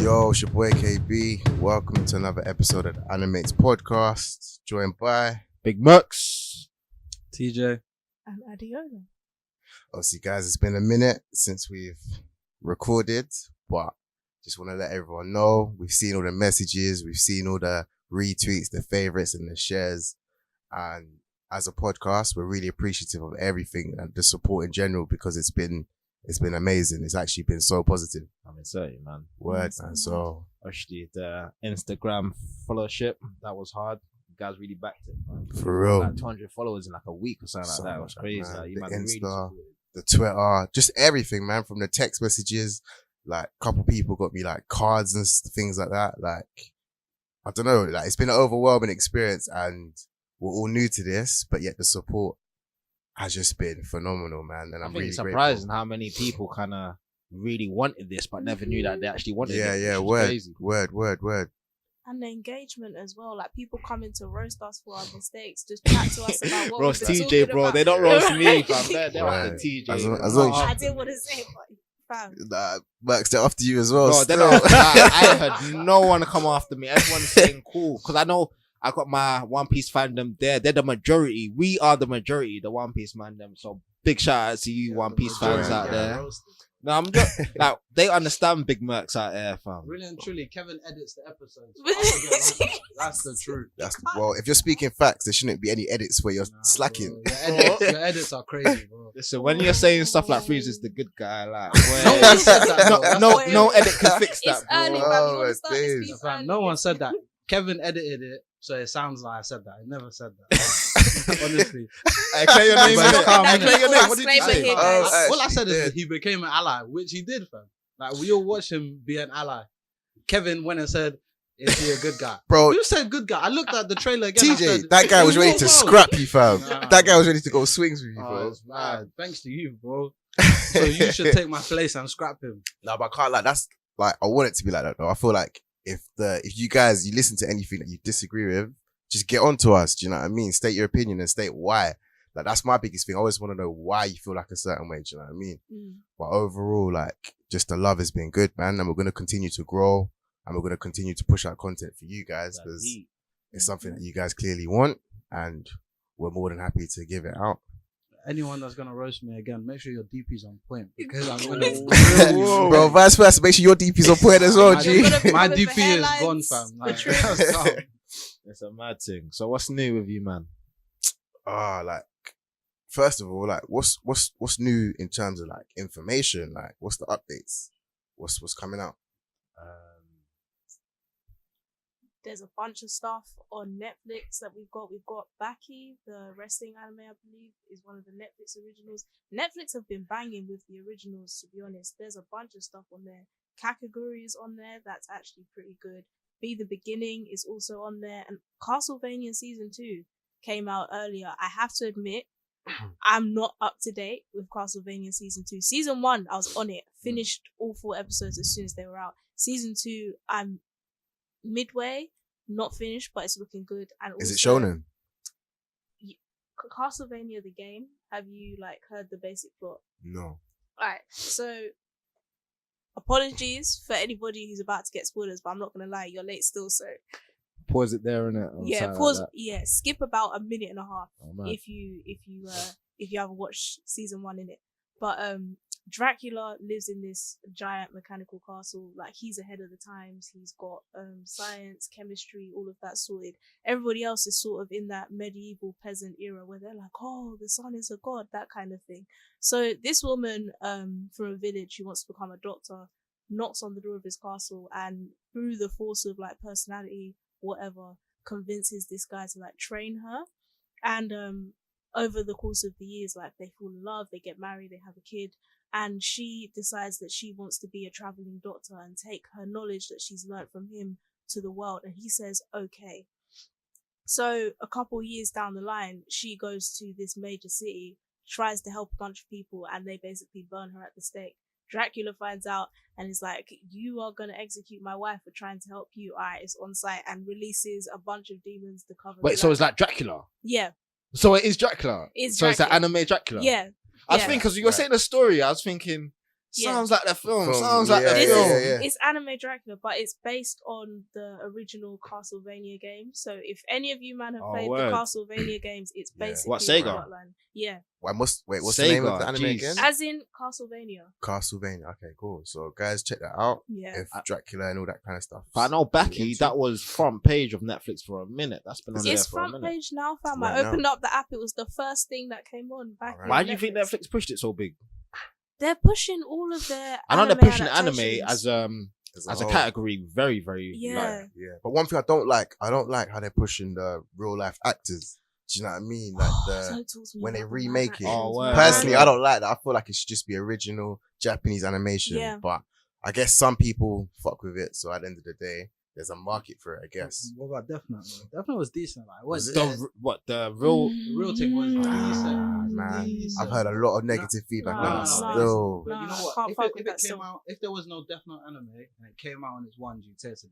Yo, it's your boy KB. Welcome to another episode of the Animates podcast. Joined by Big Murks, TJ, and Adiola. Obviously, guys, it's been a minute since we've recorded, but just want to let everyone know we've seen all the messages, we've seen all the retweets, the favorites, and the shares. And as a podcast, we're really appreciative of everything and the support in general because it's been amazing. It's actually been so positive. I'm excited, man. Word, man. So Actually, the Instagram followership, that was hard. You guys really backed it, man. for real, Like 200 followers in like a week or something like that. It was crazy. man. Like, you The man really Insta, supported. the Twitter, just everything, man. From the text messages, like a couple people got me like cards and things like that. Like, I don't know, like it's been an overwhelming experience and we're all new to this, but yet the support has just been phenomenal, man. And I I'm think really it's surprising grateful. how many people kind of really wanted this, but never knew that they actually wanted it. Yeah, which is word, crazy. word. And the engagement as well, like people coming to roast us for our mistakes, just chat to us about what Roast we've been TJ, talking bro. about. They don't roast me, fam. They're Right. after TJ. As long- bro. as long as I didn't want to say it, but fam. Murks, they're after you as well. Bro, they still. don't. I heard no one come after me. Everyone's saying cool because I know I got my One Piece fandom there. They're the majority. We are the majority, the One Piece fandom. So big shout out to you, One Piece fans out there. No, I'm just like they understand Big Mercs out there, fam. Really and truly, Kevin edits the episodes. That's the truth. Well, if you're speaking facts, there shouldn't be any edits where you're slacking. Bro, your edits are crazy, bro. Listen, when you're saying stuff like Freeze is the good guy, like No one said that. no edit can fix that. It's early, bro. fam. Oh, You want to start days. this beef Fam, early. no one said that. Kevin edited it, so it sounds like I said that. I never said that. Honestly. Hey, clear your name, But innit? calm, Hey, innit? clear your name. What did you Disclaimer say? here, Oh, guys. All I said actually is did. he became an ally, which he did, fam. Like, we all watched him be an ally. Kevin went and said, is he a good guy? Bro, Who said good guy? I looked at the trailer again. I TJ, said, that guy was ready "Whoa, to whoa." scrap you, fam. Nah. That guy was ready to go swings with you, Oh, bro. it's mad. Thanks to you, bro. So you should take my place and scrap him. No, but I can't like that's like I want it to be like that though. I feel like if you guys listen to anything that you disagree with, just get on to us. Do you know what I mean? State your opinion and state why. Like that's my biggest thing. I always want to know why you feel like a certain way. Do you know what I mean? Mm. But overall, like just the love has been good, man, and we're gonna continue to grow and we're gonna continue to push out content for you guys because it's something that you guys clearly want, and we're more than happy to give it out. Anyone that's gonna roast me again, make sure your DP's on point because I'm gonna. Whoa. Bro, vice versa, make sure your DP's on point as well, My G. Gonna My be covered for DP is hairlines, gone, fam. Like, for trims. It's a mad thing. So what's new with you, man? Like first of all, like what's new in terms of like information? Like what's the updates? What's coming out? There's a bunch of stuff on Netflix that we've got. We've got Baki, the wrestling anime, I believe, is one of the Netflix originals. Netflix have been banging with the originals, to be honest. There's a bunch of stuff on there. Kakaguri is on there. That's actually pretty good. Be the Beginning is also on there. And Castlevania Season 2 came out earlier. I have to admit, I'm not up to date with Castlevania Season 2. Season 1, I was on it. Finished all 4 episodes as soon as they were out. Season 2, I'm midway, not finished, but it's looking good. And Is it also, shonen? Castlevania the game, have you like heard the basic plot? No. Alright, so apologies for anybody who's about to get spoilers, but I'm not gonna lie, you're late still, so Pause it there, innit? Or yeah, something pause. like Skip about a minute and a half that. Oh, man. if you haven't watched season 1 in it. But Dracula lives in this giant mechanical castle. Like he's ahead of the times. He's got science, chemistry, all of that sorted. Everybody else is sort of in that medieval peasant era where they're like, oh, the sun is a god, that kind of thing. So this woman from a village who wants to become a doctor knocks on the door of his castle, and through the force of like personality, whatever, convinces this guy to like train her. And over the course of the years, like they fall in love, they get married, they have a kid, and she decides that she wants to be a traveling doctor and take her knowledge that she's learned from him to the world. And he says, okay. So a couple years down the line, she goes to this major city, tries to help a bunch of people, and they basically burn her at the stake. Dracula finds out and is like, you are going to execute my wife for trying to help you. Alright, it's on site, and releases a bunch of demons to cover. Wait, so it's like Dracula? Yeah. So it is Dracula? It's so it's Dracula. an anime Dracula? Yeah. I was thinking, because you were saying the story, I was thinking, Yeah. Sounds like the film. Film, Sounds like the yeah, This film. yeah, is yeah. it's anime Dracula, but it's based on the original Castlevania game. So if any of you man have Oh, played word. the Castlevania games, it's Yeah. basically What, the Sega? plotline. Yeah, What's the name of the Sega, anime jeez. again? as in Castlevania. Castlevania. Okay, cool. So guys, check that out. Yeah. If Dracula and all that kind of stuff. But I know Backy, that was front page of Netflix for a minute. That's been on there It's for a front minute. page now, fam. Right I now. opened up the app. It was the first thing that came on back. Alright. Why on do you think Netflix pushed it so big? They're pushing all of their. I know they're pushing anime adaptations. as a whole. category very, very. Yeah. Yeah. But one thing I don't like how they're pushing the real life actors. Do you know what I mean? Like Don't talk to me when they about the remake live it. Oh, actions, word. man. Personally, I don't like that. I feel like it should just be original Japanese animation. Yeah. But I guess some people fuck with it. So at the end of the day, there's a market for it, I guess. What about Death Note? Death Note was decent. Like, Was was it? it? The real? The real thing was decent. Man, Decent. I've heard a lot of negative feedback on no, it. no. Still, But you know Nah, what? can't If fuck it, with if that it came still. out, if there was no Death Note anime and it came out on its ones, you'd say it's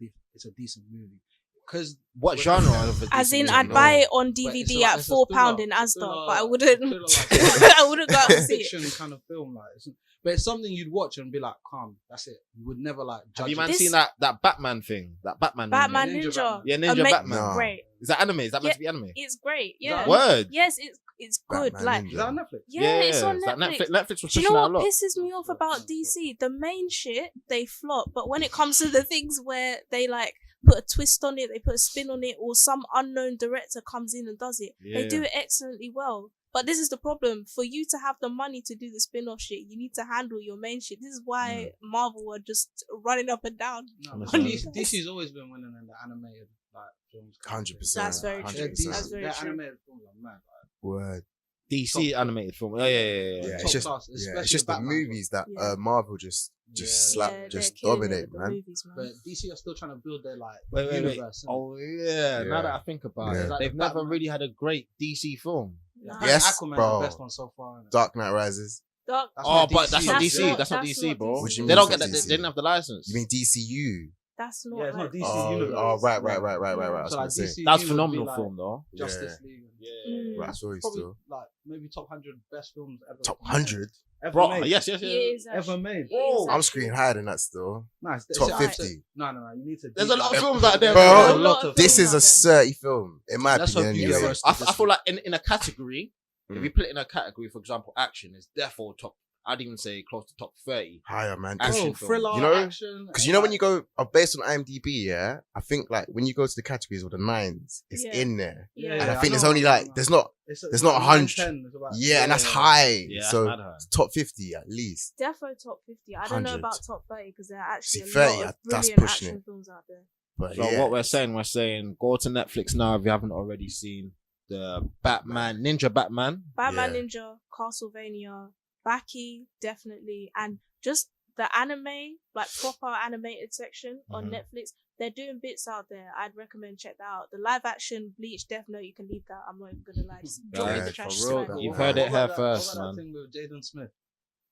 a decent movie. Because What genre of a As in, decent I'd movie? buy it on But it's DVD like- at it's a £4 thriller. in Asda, Thriller- but I wouldn't. thriller like- I wouldn't go out and see it. fiction kind of film, like. But it's something you'd watch and be like, calm. That's it. You would never like judge. Have you it. man This- seen that Batman thing? That Batman. Batman movie? Ninja Ninja. Batman. Yeah, Ninja Ama- Batman. No. Great. Is that anime? Is that meant Yeah. to be anime? It's great. Is Yeah. that- Word. Yes, it's good. Batman Like, Ninja. Is that on Netflix? yeah, it's on Is that Netflix. Netflix was Do you pushing know that what a lot. pisses me off about DC? The main shit, they flop. But when it comes to the things where they like put a twist on it, they put a spin on it, or some unknown director comes in and does it, they do it excellently well. But this is the problem. For you to have the money to do the spin-off shit, you need to handle your main shit. This is why Marvel are just running up and down. No, Honestly. DC's always been winning in the animated like films. 100%. That's very true. They're 100%. decent. That's very Their true. animated films are mad. Word. DC animated film. Yeah. Yeah, Top it's just class, yeah, especially it's just the Batman movies that Yeah. Marvel just Yeah. slap, Yeah, just they're killing it dominate, with the man. movies, man. But DC are still trying to build their like Wait. universe. innit? Oh yeah. Yeah. Now that I think about Yeah. it, they've never really had a great DC film. Nah. Yes, Aquaman's bro. the best one so far. innit? Dark Knight Rises. Dark. That's Oh, not but that's not That's DC. not- That's not that's DC, not bro. DC. What do you They mean don't it's get not that. DC? They didn't have the license. You mean DCU? That's not. Yeah, it's not like, DC Oh, universe. oh, right. Yeah. I was So gonna like say. DC That's would phenomenal be, like, film though. Justice League. Mm. Right, sorry, Probably still. like maybe top 100 best films ever. Top 100? Ever Bro, made. yes. He is Ever actually- made. he is I'm actually- screening higher than that still. Nice. Top It's- 50. No. You need to. There's a lot of deep films dive. out there, Bro, There's a lot of This films. is a 30 film, in my Let's opinion. hope you get Anyway. roasted. I feel like in a category, if Mm. you put it in a category, for example, action is therefore top. I'd even say close to top 30. Higher, man. Action Bro, film. thriller, You know, action. Because you know when you go based on IMDb, yeah, I think like when you go to the categories of the nines, it's Yeah. in there, Yeah. and I Yeah, think I there's know, only I like know. there's not It's there's not 100. 100. Yeah, and that's high. Yeah, so that's mad high. top 50 at least. Defo top 50. I don't know 100. about top 30 because there are actually See, a 30, lot of that's brilliant pushing action it. films out there. But So yeah, what we're saying, go to Netflix now if you haven't already seen the Batman, Ninja Batman. Batman Yeah. Ninja, Castlevania, Baki, definitely, and just the anime, like proper animated section on Mhm. Netflix. They're doing bits out there. I'd recommend check that out. The live action Bleach, Death Note, you can leave that. I'm not even gonna lie. Just drop it in Yeah, the trash. for real, it's fine. you've What heard it here What about first, that man. thing with Jaden Smith?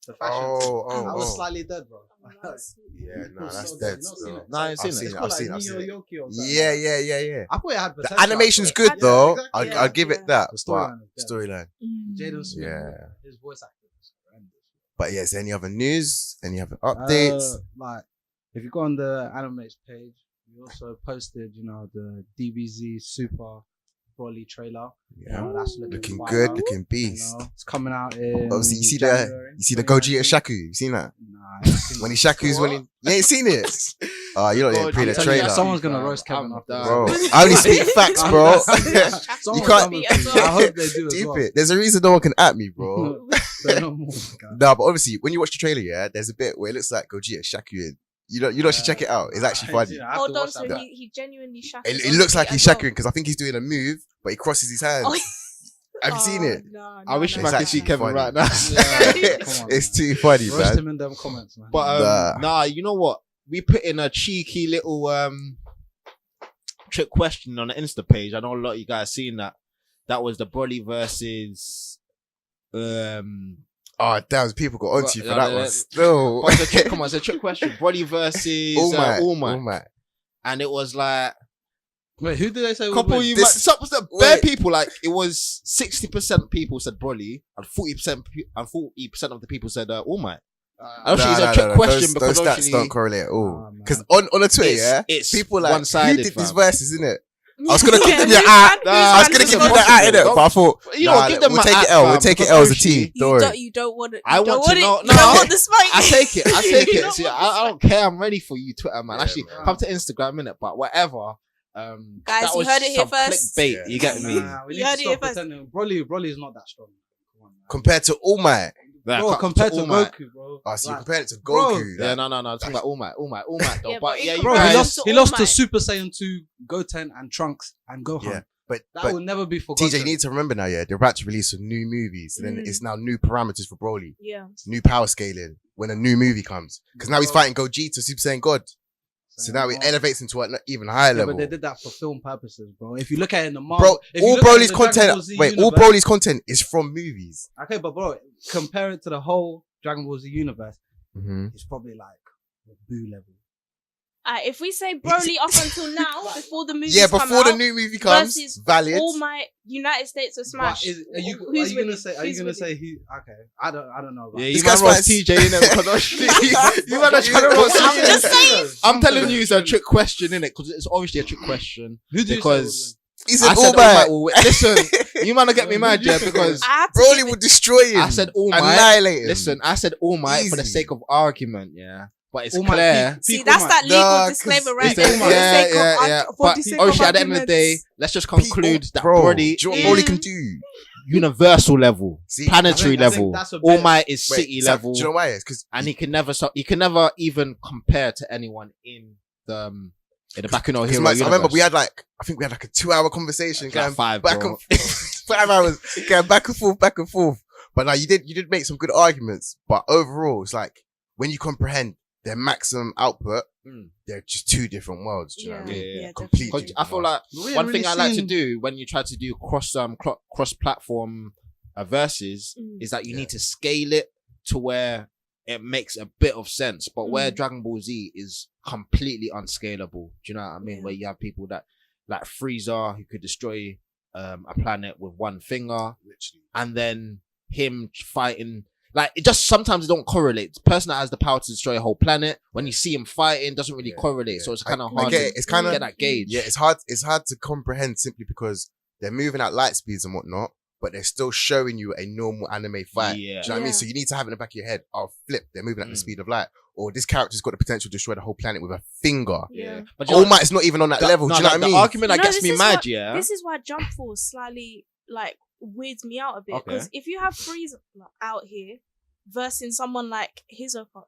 The fashion. oh, I was oh. slightly dead, bro. Yeah, no, It's that's so dead. You've not still. seen it? Nah, I ain't seen I've it. seen It's it. called I've like seen it. I've Neo seen it. Yoki or something. Yeah. I thought it had The potential. animation's I thought good it- though. exactly. I'll, Yeah, I'll give yeah. it that. The But storyline is dead. storyline. Jaden Smith. Yeah. His voice acting is horrendous. But yes, any other news? Any other updates? Like, if you go on the Animates page, we also posted, the DBZ Super Broly trailer. Yeah. That's Looking fire. good, looking beast. It's coming out in. Obviously, you see January, you see the 2019. Gogeta Shaku. You seen that? Nah, I ain't seen When he that. Shaku's when he you ain't seen it. Oh, you don't even pre I'm the telling you, trailer, someone's gonna roast Kevin after this. bro. I only speak facts, bro. Someone's can't- coming for you. I hope they do as Deep well. it. There's a reason no one can at me, bro. They're not more, guys. No, but obviously, when you watch the trailer, yeah, there's a bit where it looks like Gogeta Shaku in. You know, should check it out. It's actually funny. I have to Hold on, watch so that. he genuinely shackles. It looks like he's shaking because I think he's doing a move, but he crosses his hands. Oh, Have you seen it? No, I wish no, I no, could see no. Kevin Funny. right now. Yeah, come on, It's man. too funny, Roast man. him in them comments, man. But Nah. nah, you know what? We put in a cheeky little trick question on the Insta page. I know a lot of you guys seen that. That was the Broly versus Oh, damn, people got onto you for that Yeah, one. yeah. Still. But it's a trick, come on, it's a trick question. Broly versus All Might. And it was like Wait, who did they say? couple would win? you This- some bare wait. people, like it was 60% people said Broly and 40% of the people said All Might. Actually, it's a trick question because those stats actually don't correlate at all. Nah, man. Because on the Twitter, it's people like, who one-sided, did these fam. verses, innit? I was gonna give them Yeah, your who's ad. man- I was who's gonna man give is you the possible? ad, innit? But I thought, You know, give them we'll my take it ad, L. We'll fam, take it because L as a obviously team. Don't worry. You don't want it. I want to know. You don't want the spike. I take it. I take You it. don't See, want I don't care. I'm ready for you, Twitter, man. Yeah, Actually, man. come to Instagram, innit? But whatever. Guys, that you was heard it here some first. Clickbait, Yeah. you get me? Nah, we You need to heard it stop first. pretending. Broly is not that strong. Come on, man. Compared to All Might. Bro, compared to All Might. Goku, bro. Oh, so you Like, compared it to bro. Goku. Yeah, like, no. I'm talking about All Might though. Yeah, but but yeah, in you Bro, comparison- guys. he lost All to Might. Super Saiyan 2, Goten, and Trunks, and Gohan. Yeah, but That will never be forgotten. TJ, you need to remember now, yeah, they're about to release some new movies, and then it's now new parameters for Broly, Yeah. new power scaling when a new movie comes. Because now he's fighting Gogeta, Super Saiyan God. So now it elevates into an even higher Yeah, level. but they did that for film purposes, bro. If you look at it in the Bro, Marvel, if you all look at it in Broly's the Dragon content. Ball Z Wait, all universe- Broly's content is from movies. Okay, but bro, compare it to the whole Dragon Ball Z universe. Mm-hmm. It's probably like the Boo level. If we say Broly up until now, before the movie Yeah, come before the out, new movie comes, versus valid. All my United States of Smash. Are you Who's gonna winning? say? Are you Who's gonna winning? say he? Okay, I don't know. About Yeah, it. you This man guy's roast fine. TJ innit? Because actually, you man are trying to roast I'm just saying. I'm telling you, it's a trick question, innit? Because it's obviously a trick question. Who do you Because He I said said All All Might Might. will win. Listen, you man are get me mad, yeah? Because I have to Broly give will it- destroy him. I said All Might. Annihilate him. Listen, I said All Might for the Easy. sake of argument, yeah. But it's All Might clear. peak- See, peak that's All that Might. legal Nah, 'cause disclaimer right it's there. All For Might. the sake yeah. of, for But the sake obviously, of at the end of the day, arguments. let's just conclude that Bro, Broly do you know what is Broly can do? universal level, See, planetary I think level. that's a All bit- Might is Wait, city Sam, level, do you know why? It's because and he can never stop. He can never even compare to anyone in the back in our hero I remember universe. we had I think we had a 2-hour conversation Like going five, back bro. and 5 hours going back and forth. But now you did make some good arguments. But overall, it's like when you comprehend their maximum output, they're just two different worlds. Do you know what I mean? Yeah. Completely. definitely. Because I feel like We one ain't thing really I like to seen- do when you try to do cross platform verses is that you Yeah. need to scale it to where it makes a bit of sense. But where Mm. Dragon Ball Z is completely unscalable, do you know what I mean? Yeah. Where you have people that like Frieza who could destroy a planet with one finger, Literally. and then him fighting. Like it just sometimes it don't correlate. The person that has the power to destroy a whole planet, when you see him fighting, doesn't really Yeah, correlate. yeah. So it's kind of I hard get to it. It's kind get of that gauge. yeah. It's hard to comprehend simply because they're moving at light speeds and whatnot, but they're still showing you a normal anime fight. Yeah. Do you know what I mean? Yeah. So you need to have in the back of your head, oh, flip, they're moving at the Mm. speed of light. Or this character's got the potential to destroy the whole planet with a finger. Yeah. But you All know- Might's not even on that level. No, Do you know what I the mean? argument that No, gets this me is mad, what- yeah. This is why Jump Force slightly weirds me out a bit Okay. because if you have Frieza out here versus someone like Hisoka,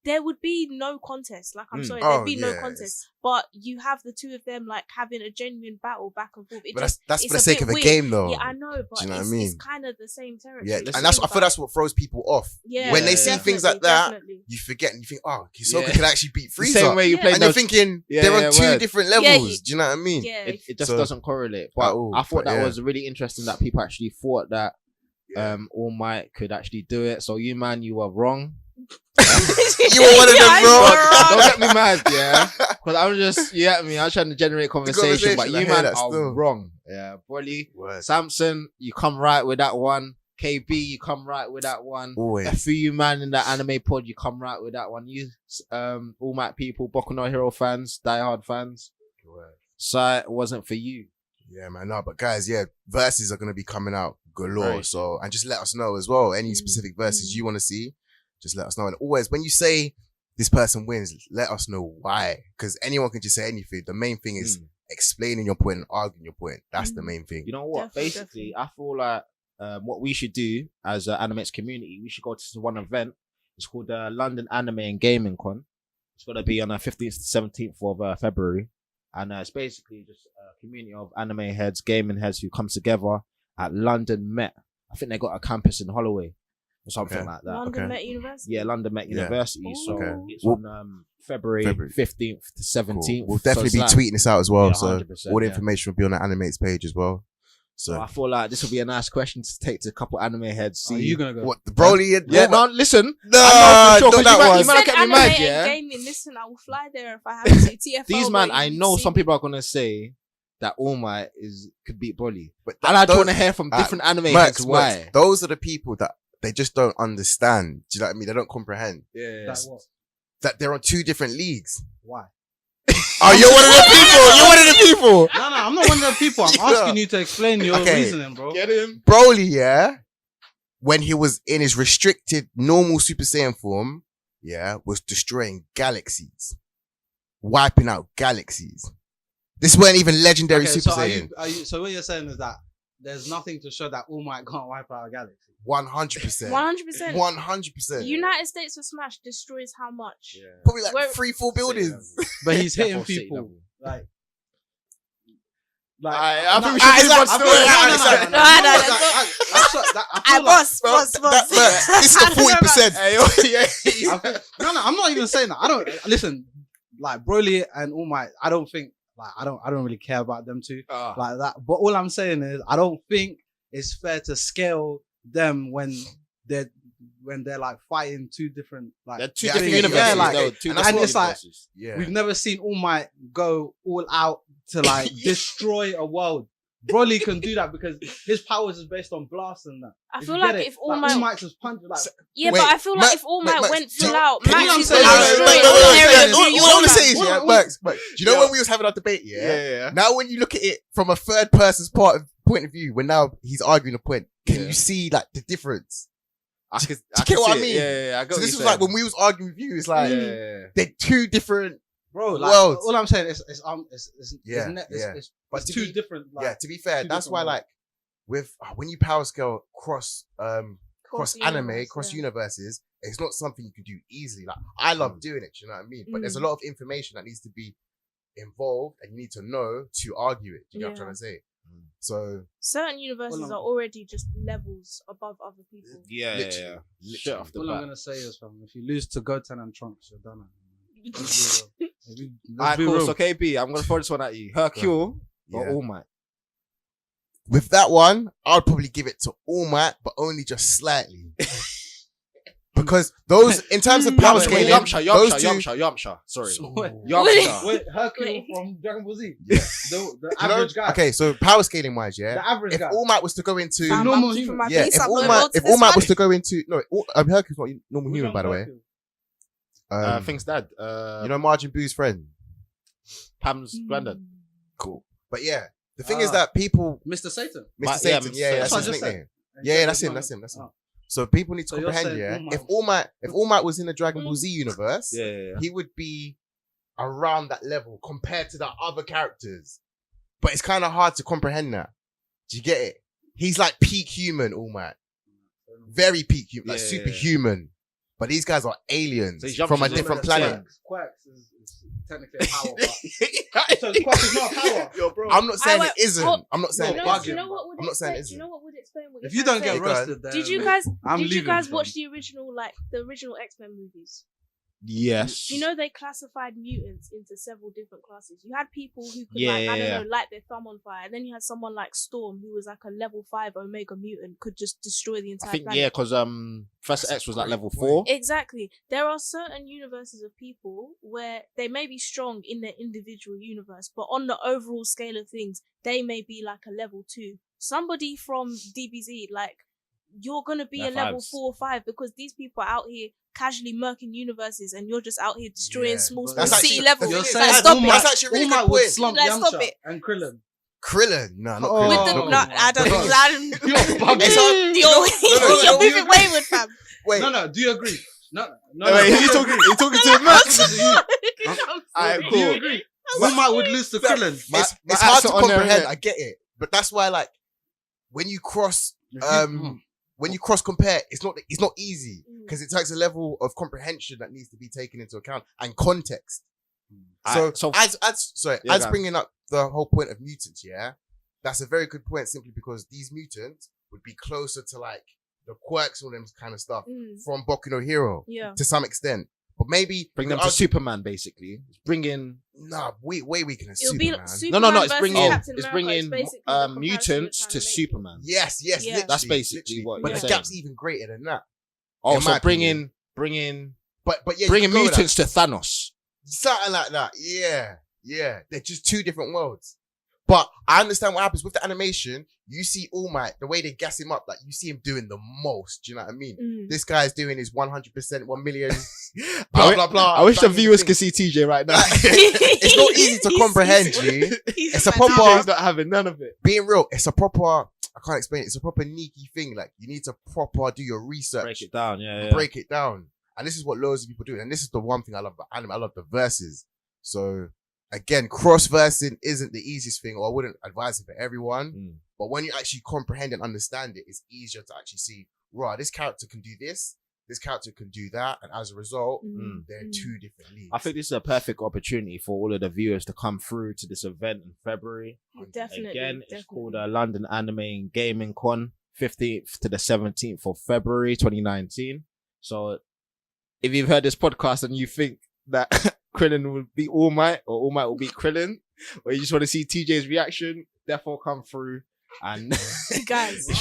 there would be no contest. Like I'm sorry, Oh, there'd be no yeah, contest. But you have the two of them having a genuine battle back and forth. It But just, that's it's for the a sake bit of a weird. game, though. Yeah, I know, but Do you know what I it's mean? kind of the same territory. Yeah, Listen, and I feel about that's what throws people off. Yeah, when they see Yeah. things like definitely, that, definitely. you forget and you think, oh, Hisoka Yeah. can actually beat The same Frieza. way you Yeah. play And you're those. thinking Yeah, they're on yeah, two word. different Yeah, levels. Do you know what I mean? Yeah, It just So- doesn't correlate. At But all, I thought but that yeah. was really interesting that people actually thought that Yeah. All Might could actually do it. So you man, you were wrong. You were one of them, Yeah, bro. you were Don't get me mad, yeah. Because I was just, you get me. I was trying to generate conversation, but conversation, I you hear man that are still. wrong. Yeah, Broly, Word. Samson, you come right with that one. KB, you come right with that one. Always. A few you man in the anime pod, you come right with that one. You, All Might people, Boku no Hero fans, diehard fans. Word. So it wasn't for you. Yeah, man. No, but guys, yeah, verses are gonna be coming out galore. Right. So, and just let us know as well. Any specific verses you want to see, just let us know. And always, when you say this person wins, let us know why. Because anyone can just say anything. The main thing is explaining your point and arguing your point. That's the main thing. You know what? Definitely, Basically, I feel like what we should do as an Animex community, we should go to one event. It's called the London Anime and Gaming Con. It's going to be on the 15th to 17th of February. And it's basically just a community of anime heads, gaming heads who comes together at London Met. I think they got a campus in Holloway or something Okay. like that. London Okay. Met University. Yeah, London Met Yeah. University. So Okay. it's Well, on February February. 15th to 17th. Cool. We'll So definitely it's be like- tweeting this out as well. Yeah, so 100%, all the yeah. information will be on the Animates page as well. So So I feel like this will be a nice question to take to a couple anime heads. See Are you gonna go? what the Broly? and- Yeah, Oh, no, listen. no, I know for sure, 'cause not that you might- one. you might- Said get me anime mad, and yeah? gaming. Listen, I will fly there if I have to. TFL. These man, but I you know see- some people are gonna say that All Might could beat Broly, But and I just those- want to hear from different anime Murks, heads why. Murks, those are the people that they just don't understand. Do you know what I mean? They don't comprehend Yeah. That what? that they're on two different leagues. Why? Oh, you're one of the people. You're one of the people. No, I'm not one of the people. I'm Yeah. asking you to explain your Okay. reasoning, bro. Get him. Broly, yeah, when he was in his restricted normal Super Saiyan form, yeah, was destroying galaxies, wiping out galaxies. This weren't even legendary Okay, Super so Saiyan. so what you're saying is that there's nothing to show that All Might can't wipe out a galaxy. 100%. 100%. 100%. United States of Smash destroys how much? Yeah. Probably like Where- 3-4 buildings. But he's hitting Definitely city people level. like. I think we should should move on I to feel- it. I boss. Bro, this is the 40%. I'm not even saying that. I don't listen. Like Broly and All Might, I don't think like I don't really care about them two like that. But all I'm saying is I don't think it's fair to scale them when they're like fighting two different like They're two Yeah, I different think- universes. yeah, like- though, two and different it's like- universes. Yeah. we've never seen All Might go all out to like destroy a world. Broly can do that because his powers is based on blasts and that. I If feel you get like it, if All Might, Might just punch like yeah, Wait, but I feel like Max- if All Might Max, went do you- full out, can you Max is understand- gonna Wait, destroy wait, all wait, areas wait, of All New I want to York. say is, yeah, Murks, but do you know Yeah. when we was having our debate, yeah? Yeah. Now when you look at it from a third person's point of view, when now he's arguing a point, can Yeah. you see like the difference? I Do you get what I mean? Yeah, I get So what this you're was like saying. when we was arguing with you, it's like Yeah. they're two different. bro. Like Worlds. all I'm saying is Yeah, it's yeah. But to two be- different. Like, Yeah, to be fair, two that's different why worlds. like with when you power scale cross Cross anime, universe, cross yeah. universes, it's not something you can do easily. Like I love doing it, you know what I mean? But there's a lot of information that needs to be involved and you need to know to argue it. Do you know what I'm Yeah. trying to say? So Certain universes Well, are already just levels above other people. Yeah, Literally. Shit off the all I'm bat. gonna say is, fam, if you lose to Goten and Trunks, you're done. Let's Alright, be cool. real. So KB, I'm gonna throw this one at you. Hercule or Yeah. All Might? with that one, I'd probably give it to All Might, but only just slightly. Because those, in terms of power scaling, those two, Yamcha. Sorry. Wait, Yamcha. wait, Hercule Wait. from Dragon Ball Z. Yeah. The You know- average guy. okay, so power scaling wise, yeah. The average If guy. All Might was to go into, Fam, I'm normal keeping human. my yeah, face if up, All no Might, more to if this All Might one. was to go into, no, Hercule's not normal Which human, one's by the way. Hercule? Thing's dad. You know Margin Boo's friend. Pam's granddad. Cool. But yeah, the thing is Ah. that people, Mr. Satan. Mr. Yeah, Satan, Mr. yeah, Satan. that's That's what his I just nickname. said. Yeah, that's him. That's him. That's him. Oh. So people need to So you're comprehend, saying yeah. All Might If All Might was in the Dragon Ball Z universe, Yeah. he would be around that level compared to the other characters. But it's kind of hard to comprehend that. Do you get it? He's like peak human, All Might. Very peak human, like Yeah. superhuman. But these guys are aliens So he's from a jumping different ship. planet. Quacks is technically a power, but so Quacks is not a power. Yo, bro. I'm not saying wait, it isn't. hold- I'm not saying No, it bugging. Do you isn't. know what would I'm not saying explain? it Do you know what would explain what If you're you don't trying get to say? roasted, then Did you guys? I'm Did you leaving, guys fam. watch the original X-Men movies? Yes. You know they classified mutants into several different classes. You had people who could Yeah, like I yeah, don't know light their thumb on fire, and then you had someone like Storm who was like a level 5 Omega mutant, could just destroy the I entire think planet. because Professor That's X was a like great level point. 4. Exactly. There are certain universes of people where they may be strong in their individual universe, but on the overall scale of things, they may be like a level 2. Somebody from DBZ, like, you're gonna be They're a level fives. 4 or 5 because these people are out here casually murking universes and you're just out here destroying Yeah, small but that's city actually- levels. You're Like, saying stop All it. Might, That's actually a really All good Might would point. slump Like, stop Yamcha it. and Krillin. Krillin, no, not Oh. Krillin. With the, Oh. no, I don't Because- know. You're bugging. It's hard- You're no, moving wayward, fam. Wait, No, do you agree? No, Wait, he's talking to Max. Alright, Do cool. you agree? All Might would lose to Krillin. it's, My it's hard to accent on there, comprehend. innit? I get it, but that's why, like, when you cross, Mm. when you cross compare, it's not easy Mm. because it takes a level of comprehension that needs to be taken into account and context. Alright, So, so- Yeah, as go on. bringing up the whole point of mutants, yeah, that's a very good point. Simply because these mutants would be closer to like the quirks, all them kind of stuff Mm, from Boku no Hero yeah. to some extent. But maybe Bring them we to could Superman, basically. Bring in Nah, way weaker than It'll Superman. be Superman no. It's versus bringing Captain it's America. bringing basically the comparison mutants we're to trying make. Superman. Yes, Yeah. literally, That's basically literally. what But you're the saying. gap's even greater than that. Oh, in so my bring opinion. in But yeah, you bringing can go with mutants to Thanos. that. Something like that. Yeah. They're just two different worlds. But I understand what happens with the animation. You see All Might, the way they gas him up, like you see him doing the most. Do you know what I mean? This guy's doing his 100%, 1 million, blah, blah, blah. I wish the Like, viewers could see TJ right now. it's not easy to comprehend, G. It's a proper, TJ's not having none of it. being real, it's a proper, I can't explain it. It's a proper sneaky thing. Like you need to proper do your research. Break it down, yeah. Break it down. And this is what loads of people do. And this is the one thing I love about anime. I love the verses. So again, cross-versing isn't the easiest thing, or I wouldn't advise it for everyone. But when you actually comprehend and understand it, it's easier to actually see, right, this character can do this character can do that. And as a result, they're two different leagues. I think this is a perfect opportunity for all of the viewers to come through to this event in February. Definitely. Again, it's called London Anime and Gaming Con, 15th to the 17th of February 2019. So if you've heard this podcast and you think that Krillin will beat All Might, or All Might will beat Krillin, or you just want to see TJ's reaction, therefore come through. And guys, it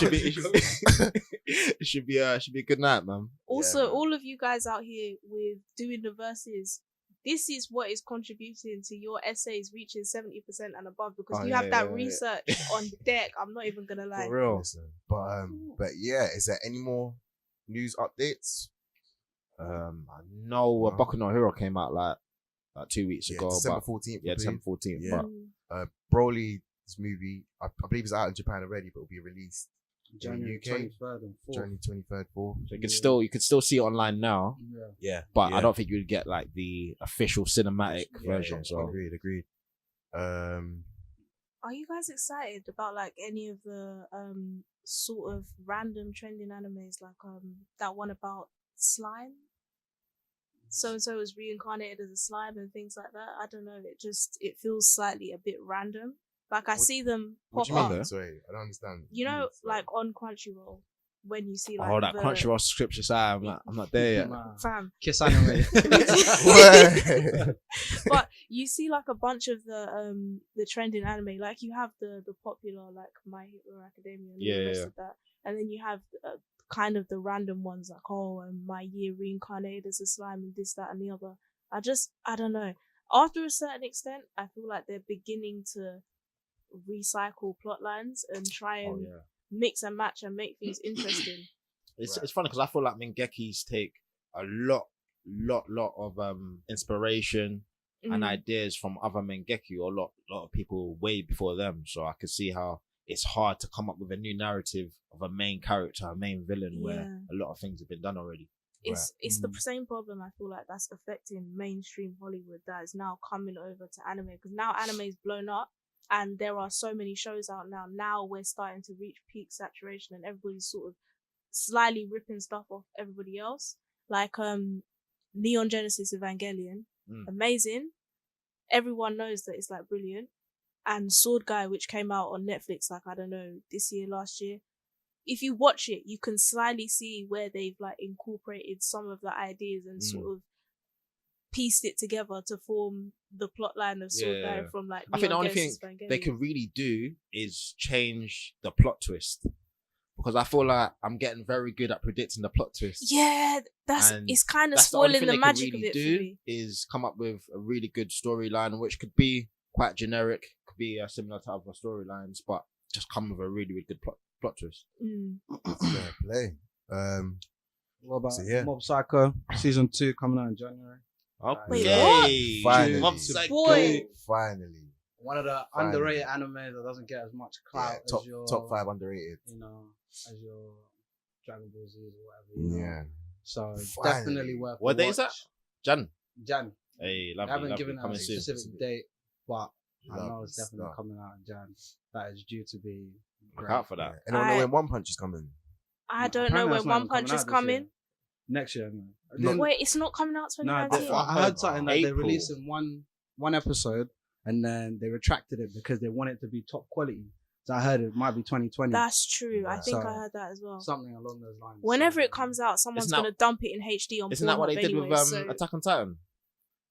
should be a good night, man. Also, man. all of you guys out here with doing the verses, this is what is contributing to your essays reaching 70% and above, because you have that research on deck. I'm not even gonna lie. For real. Listen, but yeah, is there any more news updates? I know Boku no Hero came out like 2 weeks ago. December but 14th. Yeah, December 14th. Yeah. But Broly's movie, I believe it's out in Japan already, but will be released January in the UK. 23rd and 4th. January 23rd, 4th. so you could still see it online now, Yeah. but I don't think you'd get like the official cinematic version. So Agreed. Are you guys excited about like any of the sort of random trending animes, like that one about slime? So and so was reincarnated as a slime and things like that. I don't know. It feels slightly a bit random. Like I see them What pop do you mean up. though? Sorry, I don't understand. You know, like on Crunchyroll, when you see like that Crunchyroll scripture side, I'm not there yet. fam. Kiss anime. But you see like a bunch of the trending anime. Like you have the popular like My Hero Academia and the rest of that, and then you have kind of the random ones like My Year reincarnated as a slime and this, that, and the other. I don't know. After a certain extent, I feel like they're beginning to recycle plot lines and try and mix and match and make things interesting. It's funny because I feel like Mangekis take a lot of inspiration and ideas from other Mangeki, or a lot of people way before them. So I could see how it's hard to come up with a new narrative of a main character, a main villain, where a lot of things have been done already. It's the same problem I feel like that's affecting mainstream Hollywood that is now coming over to anime, because now anime is blown up and there are so many shows out now. Now we're starting to reach peak saturation and everybody's sort of slyly ripping stuff off everybody else. Like Neon Genesis Evangelion, amazing. Everyone knows that it's like brilliant. And Sword Guy, which came out on Netflix like, I don't know, this year, last year. If you watch it, you can slyly see where they've like incorporated some of the ideas and sort of pieced it together to form the plot line of Sword Guy from like. I think the only thing they can really do is change the plot twist, because I feel like I'm getting very good at predicting the plot twist. Yeah, it's kind of spoiling the magic of it for me. Is come up with a really good storyline, which could be quite generic, could be similar to other storylines, but just come with a really, really good plot twist. Fair play. What about Mob Psycho season 2 coming out in January? Okay. Finally. Mob Psycho. Boy. Finally. One of the underrated animes that doesn't get as much clout as your top 5 underrated. as your Dragon Ball Z or whatever. Yeah. So Finally. definitely worth. What day is that? Jan. They Hey, lovely. haven't given coming a soon. specific date, but I know Lovely it's definitely stuff. coming out in Jan. That is due to be. Look out for that. Anyone know when One Punch is coming? I don't know when One Punch is coming. Next year, man. Wait, it's not coming out 2019. I heard something that they're April. releasing one episode and then they retracted it because they want it to be top quality. So I heard it might be 2020. That's true. I think So, I heard that as well. Something along those lines. Whenever it comes out, someone's going to dump it in HD on Isn't that what they Pornhub did anyway, with so... Attack on Titan?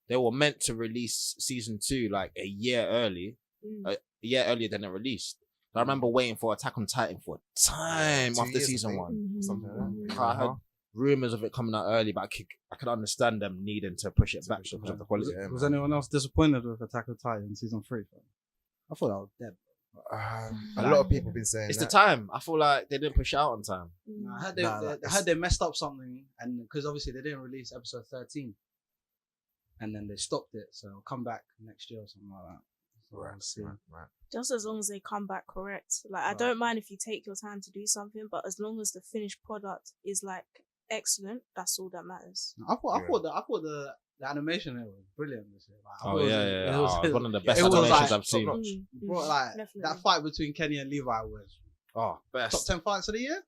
They were meant to release season 2 like a year early, a year earlier than it released. I remember waiting for Attack on Titan for time 2 after years, season I think. 1. Something like that. I heard rumors of it coming out early, but I could understand them needing to push it back because of the quality. Was anyone else disappointed with Attack on Titan season 3? I thought that was dead. A lot of people have been saying It's that. the time. I feel like they didn't push it out on time. I heard they messed up something, and because obviously they didn't release episode 13, and then they stopped it, so it'll come back next year or something like that. So we'll see. Right. Just as long as they come back correct. Like, I don't mind if you take your time to do something, but as long as the finished product is like excellent, that's all that matters. I thought the animation there was brilliant this year. Like, I thought It was it was one of the best it was animations like I've seen. Bro, like Definitely. that fight between Kenny and Levi was Oh, best. top 10 fights of the year.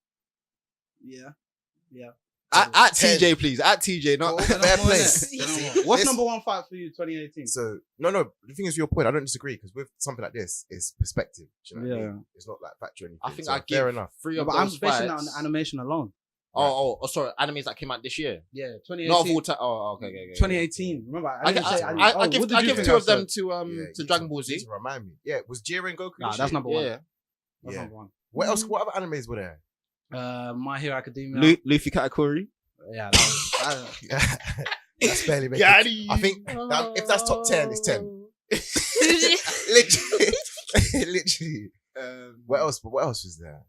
Yeah. At TJ, please. At TJ, not Fair play. What's This- number one fight for you 2018? So no. The thing is, your point. I don't disagree because with something like this, it's perspective. Do you know what I mean? It's not like factual or anything. I think so I fair give enough. 3 No, of but I'm those basing fights. that on the animation alone. Oh, sorry. Animes that came out this year. Yeah, 2018. Not of all time. Oh, okay. 2018. Remember, I didn't say- give 2 of them to Yeah, to you Dragon need Ball to Z. remind me. Yeah, was Jiren Goku? Nah, this that's year? number one. Yeah. That's Yeah. number one. What else? What other animes were there? My Hero Academia. Luffy Katakuri. Yeah, that That's barely making. I think that, if that's top 10, it's 10. Literally. What else? But what else was there?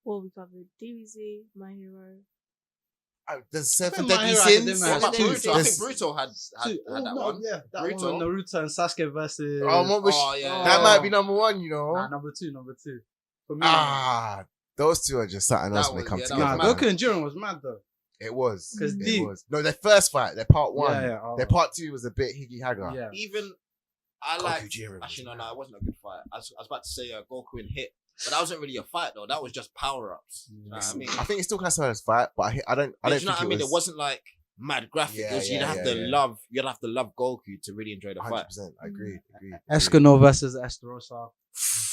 Well, we covered DBZ, My Hero. There's I 7 think My Deadly Hero Sins. Academia What about has two. Boruto? I There's- think Boruto had that one. Yeah, that Naruto. one. Naruto and Sasuke versus. That might be number 1. You know. Nah, number two. For me, Those two are just something else That when they was- come yeah, that together. nah, was man. Goku and Jiren was mad though. It was. 'Cause It deep. was. No, their first fight, their part 1. Yeah. Their part 2 was a bit higgy hagger. Yeah. Even I Goku like. Jiren was Actually, no, mad. it wasn't a good fight. I was about to say Goku and Hit, but that wasn't really a fight though. That was just power ups. You know what I mean? I think it's still classified as fight, but I don't Do you know think what I it mean? was. It wasn't like mad graphic. Yeah, It was, you'd yeah, have yeah, to yeah. love. You'd have to love Goku to really enjoy the fight. 100%. I agree. Escanor versus Esterosa.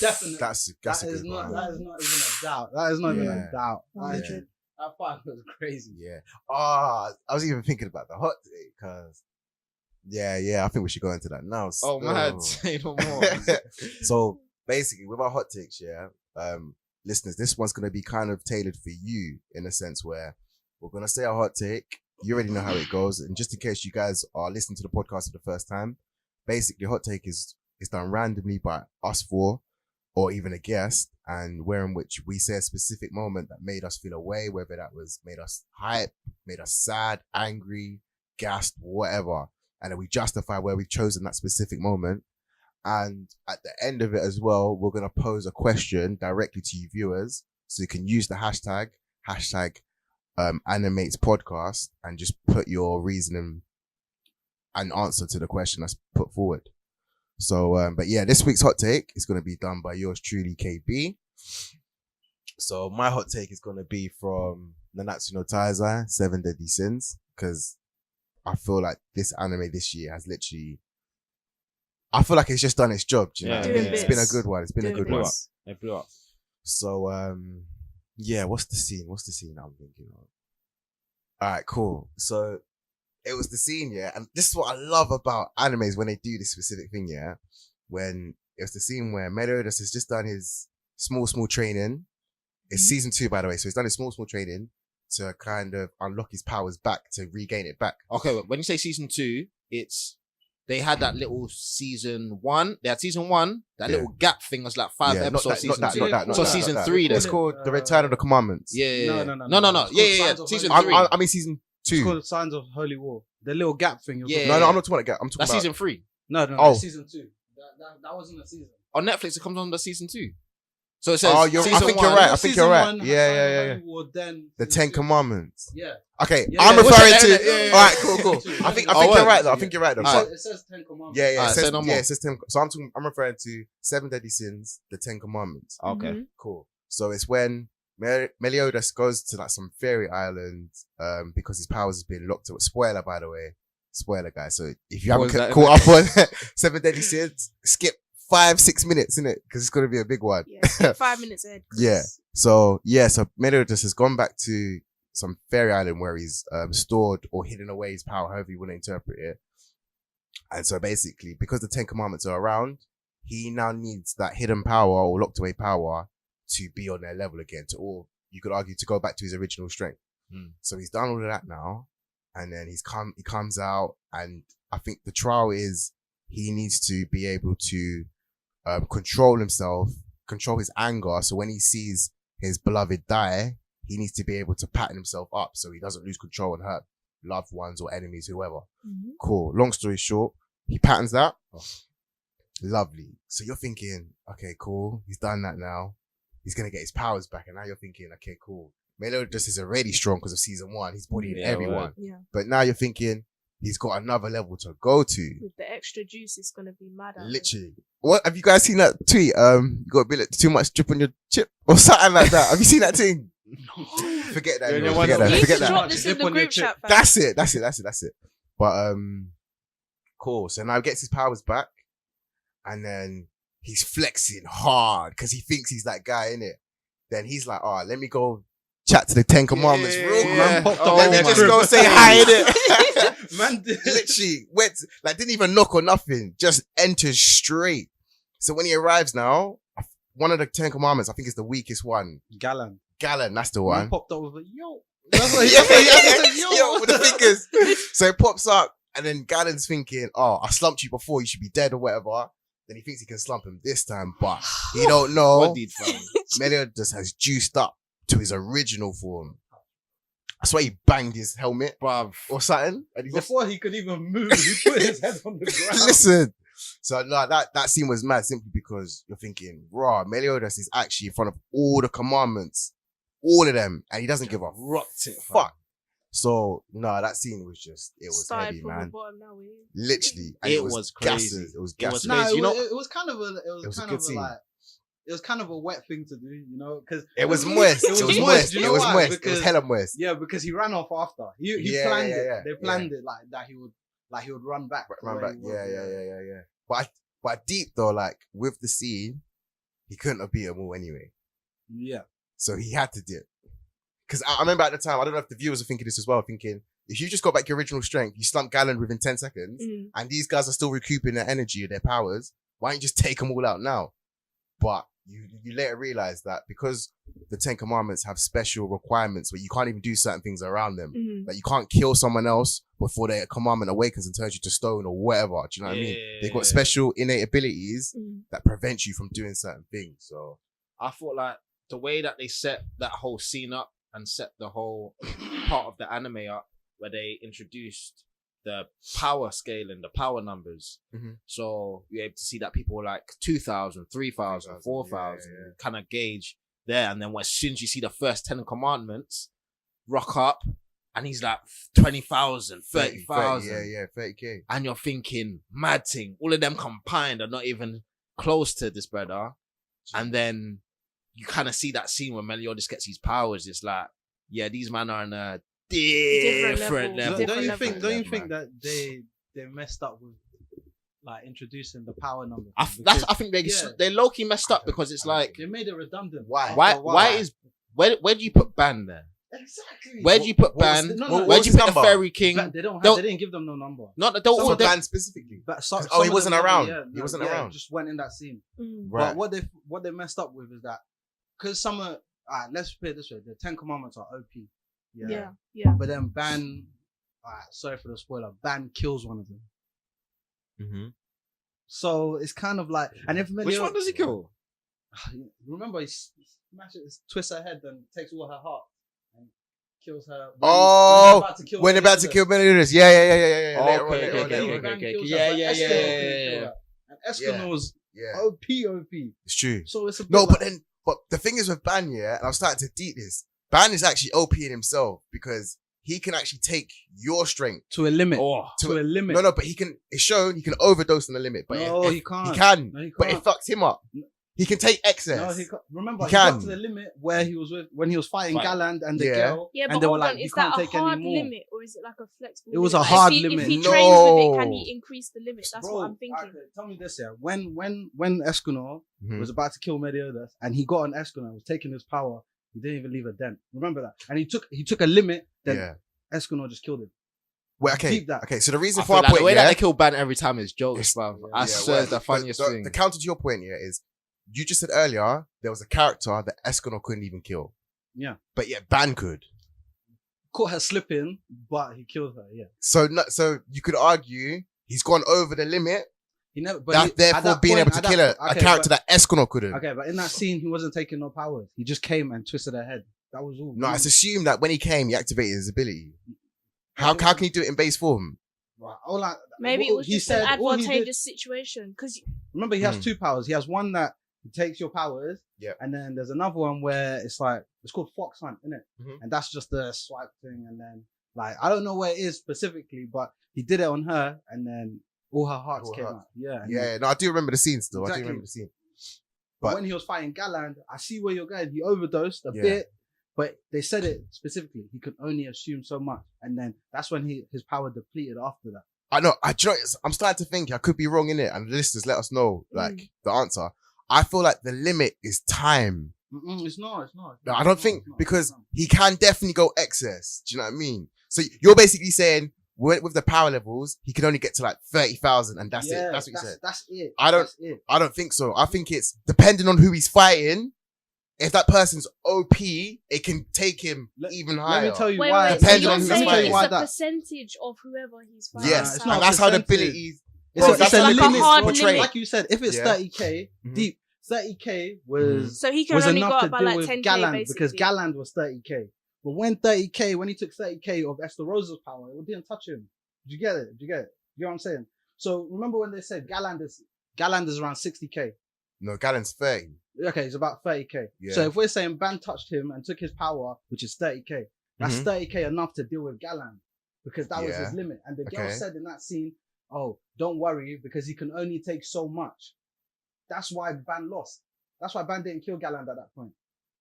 Definitely. That's a That good is one. not even a doubt. That is not even Yeah. a doubt. Yeah. That fight was crazy. Yeah. I was even thinking about the hot take because. Yeah. I think we should go into that now. Oh man, say no more. So basically, with our hot takes, listeners, this one's gonna be kind of tailored for you in a sense where we're gonna say a hot take. You already know how it goes, and just in case you guys are listening to the podcast for the first time, basically, hot take is done randomly by us four or even a guest, and where in which we say a specific moment that made us feel a way, whether that was made us hype, made us sad, angry, gassed, whatever. And then we justify where we've chosen that specific moment. And at the end of it as well, we're going to pose a question directly to you viewers. So you can use the hashtag animates podcast and just put your reasoning and answer to the question that's put forward. So, but yeah, this week's hot take is going to be done by yours truly, KB. So my hot take is going to be from Nanatsu no Taizai, 7 Deadly Sins, because I feel like this anime this year has literally, I feel like it's just done its job. Do you know what I Doing mean? It's been a bits. good one. It's been a Doing good one. bits. It blew up. So, yeah, what's the scene? I'm thinking of? All right, cool. So it was the scene, yeah. And this is what I love about animes when they do this specific thing, yeah. When it was the scene where Meliodas has just done his small training. It's season 2, by the way. So he's done his small training to kind of unlock his powers back, to regain it back. Okay, but when you say season 2, they had that little season 1. They had season 1. That Yeah. little gap thing was like 5 Yeah, not episodes. that, Season not 2. that, not So that, season not that. 3 then. It's called The Return of the Commandments. Yeah. No. No. It's Yeah. called Season Signs of 3. I mean season 2. It's called Signs of Holy War. The little gap thing. Yeah. No, I'm not talking about that. I'm talking That's about season 3. No, Oh. that's season 2. That wasn't a season. On Netflix, it comes on the season 2. So it says I season think 1. you're right. I Not think season you're right. one, Yeah, Signs yeah, of yeah. Holy War, then The season 10 two. Commandments. Yeah. Okay, Yeah, I'm yeah, referring what's to. that? Yeah. All right, cool. I think Oh, you're word. right though. I think you're right though. Alright. So- It says 10 Commandments. yeah, Alright, it say no more. says 10. So I'm referring to 7 Deadly Sins, the 10 Commandments. Okay. Mhm. Cool. So it's when Meliodas goes to like some fairy island, because his powers has been locked away. Spoiler, by the way. Spoiler, guys. So if you What haven't was that? caught up on 7 Deadly Sins, skip 5-6 minutes, innit? Because it's going to be a big one. Yeah, skip 5 minutes ahead. 'cause- Yeah. So Meliodas has gone back to some fairy island where he's stored or hidden away his power, however you want to interpret it. And so basically, because the 10 Commandments are around, he now needs that hidden power or locked away power to be on their level again, or you could argue to go back to his original strength. So he's done all of that now, and then he comes out, and I think the trial is he needs to be able to control himself, control his anger. So when he sees his beloved die, he needs to be able to pattern himself up so he doesn't lose control and hurt loved ones or enemies, whoever. Mhm. Cool. Long story short, he patterns that. Oh, lovely. So you're thinking, okay, cool. He's done that now. He's going to get his powers back. And now you're thinking, okay, cool. Meliodas is already strong because of season 1. He's bodying everyone. Yeah. But now you're thinking he's got another level to go to. With the extra juice, it's gonna be mad. Literally. What have you guys seen that tweet? You got a bit like, too much drip on your chip or something like that. Have you seen that thing? Forget that. Yeah, Forget that. You Forget need to that. drop this in the group chat. fam. That's it. But cool. So now he gets his powers back, and then he's flexing hard because he thinks he's that guy, innit? Then he's like, "Oh, let me go chat to the 10 Commandments real quick. Man popped up Let on me my just crib. go say hi, innit?" Man did. Literally went, like, didn't even knock or nothing. Just enters straight. So when he arrives now, one of the 10 Commandments, I think it's the weakest one. Gallon. That's the Man one. popped up with a yo. That's what he said, Yo, with the fingers. So it pops up, and then Gallon's thinking, "Oh, I slumped you before. You should be dead or whatever." Then he thinks he can slump him this time, but he don't know. What did fam? Meliodas has juiced up to his original form. That's why he banged his helmet, Bruv. or something. And he Before he could even move, he put his head on the ground. listen. So no, that scene was mad simply because you're thinking, raw, Meliodas is actually in front of all the commandments, all of them, and he doesn't give a Rocked it, fam. fuck. So no, that scene was just, it was Started heavy, from man. the bottom now. We Literally, and It was crazy. gases. It was It was gases. No, crazy. You know- it was kind of a, It was a kind good of a, scene. like, it was kind of a wet thing to do, you know, because It was moist. It was moist. You It know was why? moist. It was Because- hella moist. Yeah, because he ran off after. He Yeah, planned yeah, it. yeah, They planned it like that. He would run back. the Run way back. he was, Yeah. But deep though, like with the scene, he couldn't have beat them all anyway. Yeah. So he had to dip. Because I remember at the time, I don't know if the viewers are thinking this as well, thinking, if you just got back your original strength, you slump Gallon within 10 seconds, Mm. and these guys are still recouping their energy, their powers, why don't you just take them all out now? But you later realize that because the 10 Commandments have special requirements where you can't even do certain things around them. Mm. Like you can't kill someone else before their commandment awakens and turns you to stone or whatever. Do you know what I mean? They've got special innate abilities Mm. that prevent you from doing certain things. So I thought like the way that they set that whole scene up and set the whole part of the anime up where they introduced the power scale and the power numbers. Mhm. So you're able to see that people were like 2,000, 3,000, 3,000, 4,000, yeah. kind of gauge there. And then as soon as you see the first 10 commandments rock up and he's like 20,000, 30,000. 30K. And you're thinking, mad thing, all of them combined are not even close to this brother. And then you kind of see that scene where Meliodas gets his powers. It's like, yeah, these men are on a different level. level. Don't you Different think? level. Don't you think that they messed up with like introducing the power number? I think they low key messed up because it's like, They made it redundant. Why? where do you put Ban there? Exactly. Where do you put what was Ban? the- No, what no, was Where do you his put the number? Fairy King? They don't have. Don't- They didn't give them no number. Not that don't. So they- Ban specifically. But Oh, he some of wasn't them, around. Yeah, He wasn't around. Just went in that scene. Mm. Right. But what they messed up with is that because some of let's put it this way: the 10 Commandments are OP. Yeah. But then Ban, sorry for the spoiler, Ban kills one of them. Mm-hmm. So it's kind of like, and if Which one does he kill? Remember, he smashes, twists her head, and takes all her heart and kills her. Oh, when when they're about to kill Meliodas. Yeah. Later on, later on, Okay. later on. Ban kills her, Yeah, but yeah, Escanor yeah, couldn't yeah, kill yeah. her. And Escanor's Yeah, OP. it's true. So it's a bit No, like, but the thing is with Ban, yeah, and I was starting to deep this. Ban is actually OP in himself because he can actually take your strength to a limit. Oh, To a limit. No, but it's shown he can overdose on the limit. But No, if- he can't. He can, No, he but it can't. fucks him up. He can take excess. No, he can't. Remember, He he got can. to the limit where he was when he was fighting Fight. Galland and the Yeah. girl. Yeah, but and they were hold like, on, you is can't that a take any hard more. limit or is it like a flexible? It was limit? a hard if he, limit. If he trains with it, can No. he increase the limit? That's Bro, what I'm thinking. okay, tell me this, yeah. When Escanor Mhm. was about to kill Meliodas and he got on Escanor, was taking his power, he didn't even leave a dent. Remember that? And he took a limit, then Yeah. Escanor just killed him. Well, okay. Keep that. Okay. So the reason I for feel our like point, the way yeah, that they kill Ban every time is jokes, bruv. I swear well, it's the funniest thing. The counter to your point here is you just said earlier there was a character that Escanor couldn't even kill. Yeah. But yet Ban could. Caught her slipping, but he killed her. Yeah. So you could argue he's gone over the limit, He never. But therefore being able to kill a character that Escanor couldn't. Okay, but in that scene, he wasn't taking no powers. He just came and twisted her head. That was all. No, it's assumed that when he came, he activated his ability. How can he do it in base form? Right. Maybe it was just an advantageous situation. Because remember, he has 2 powers. He has one that takes your powers. Yeah. And then there's another one where it's called Fox Hunt, isn't it? Mm-hmm. And that's just the swipe thing. And then I don't know where it is specifically, but he did it on her, and then all her hearts came out. Yeah. Yeah. No, I do remember the scene still. Exactly. I do remember the scene. But when he was fighting Galland, I see where you're going. He overdosed a bit, but they said it specifically. He could only assume so much, and then that's when his power depleted after that. I know. I'm starting to think I could be wrong in it, and the listeners let us know the answer. I feel like the limit is time. It's not. No, I don't think because he can definitely go excess. Do you know what I mean? So you're basically saying with the power levels, he can only get to 30,000, and that's it. That's what you said. That's it. I don't think so. I think it's depending on who he's fighting. If that person's OP, it can take him even higher. Let me tell you why. Depending on who he's fighting. It's a percentage of whoever he's fighting. Yes, it's not and that's how the abilities. It's a limit. Portrayed. Like you said, if it's 30k deep, 30k was so he can only go up by 10k Galland basically. because Galland was 30k. But when he took 30k of Esther Rosa's power, it didn't touch him. Did you get it? You know what I'm saying? So remember when they said Galland is around 60k? No, Galland's 30. Okay, it's about 30k. Yeah. So if we're saying Ban touched him and took his power, which is 30k, that's 30k enough to deal with Galland because that was his limit. And the girl said in that scene, "Oh, don't worry because he can only take so much." That's why Ban lost. That's why Ban didn't kill Galland at that point.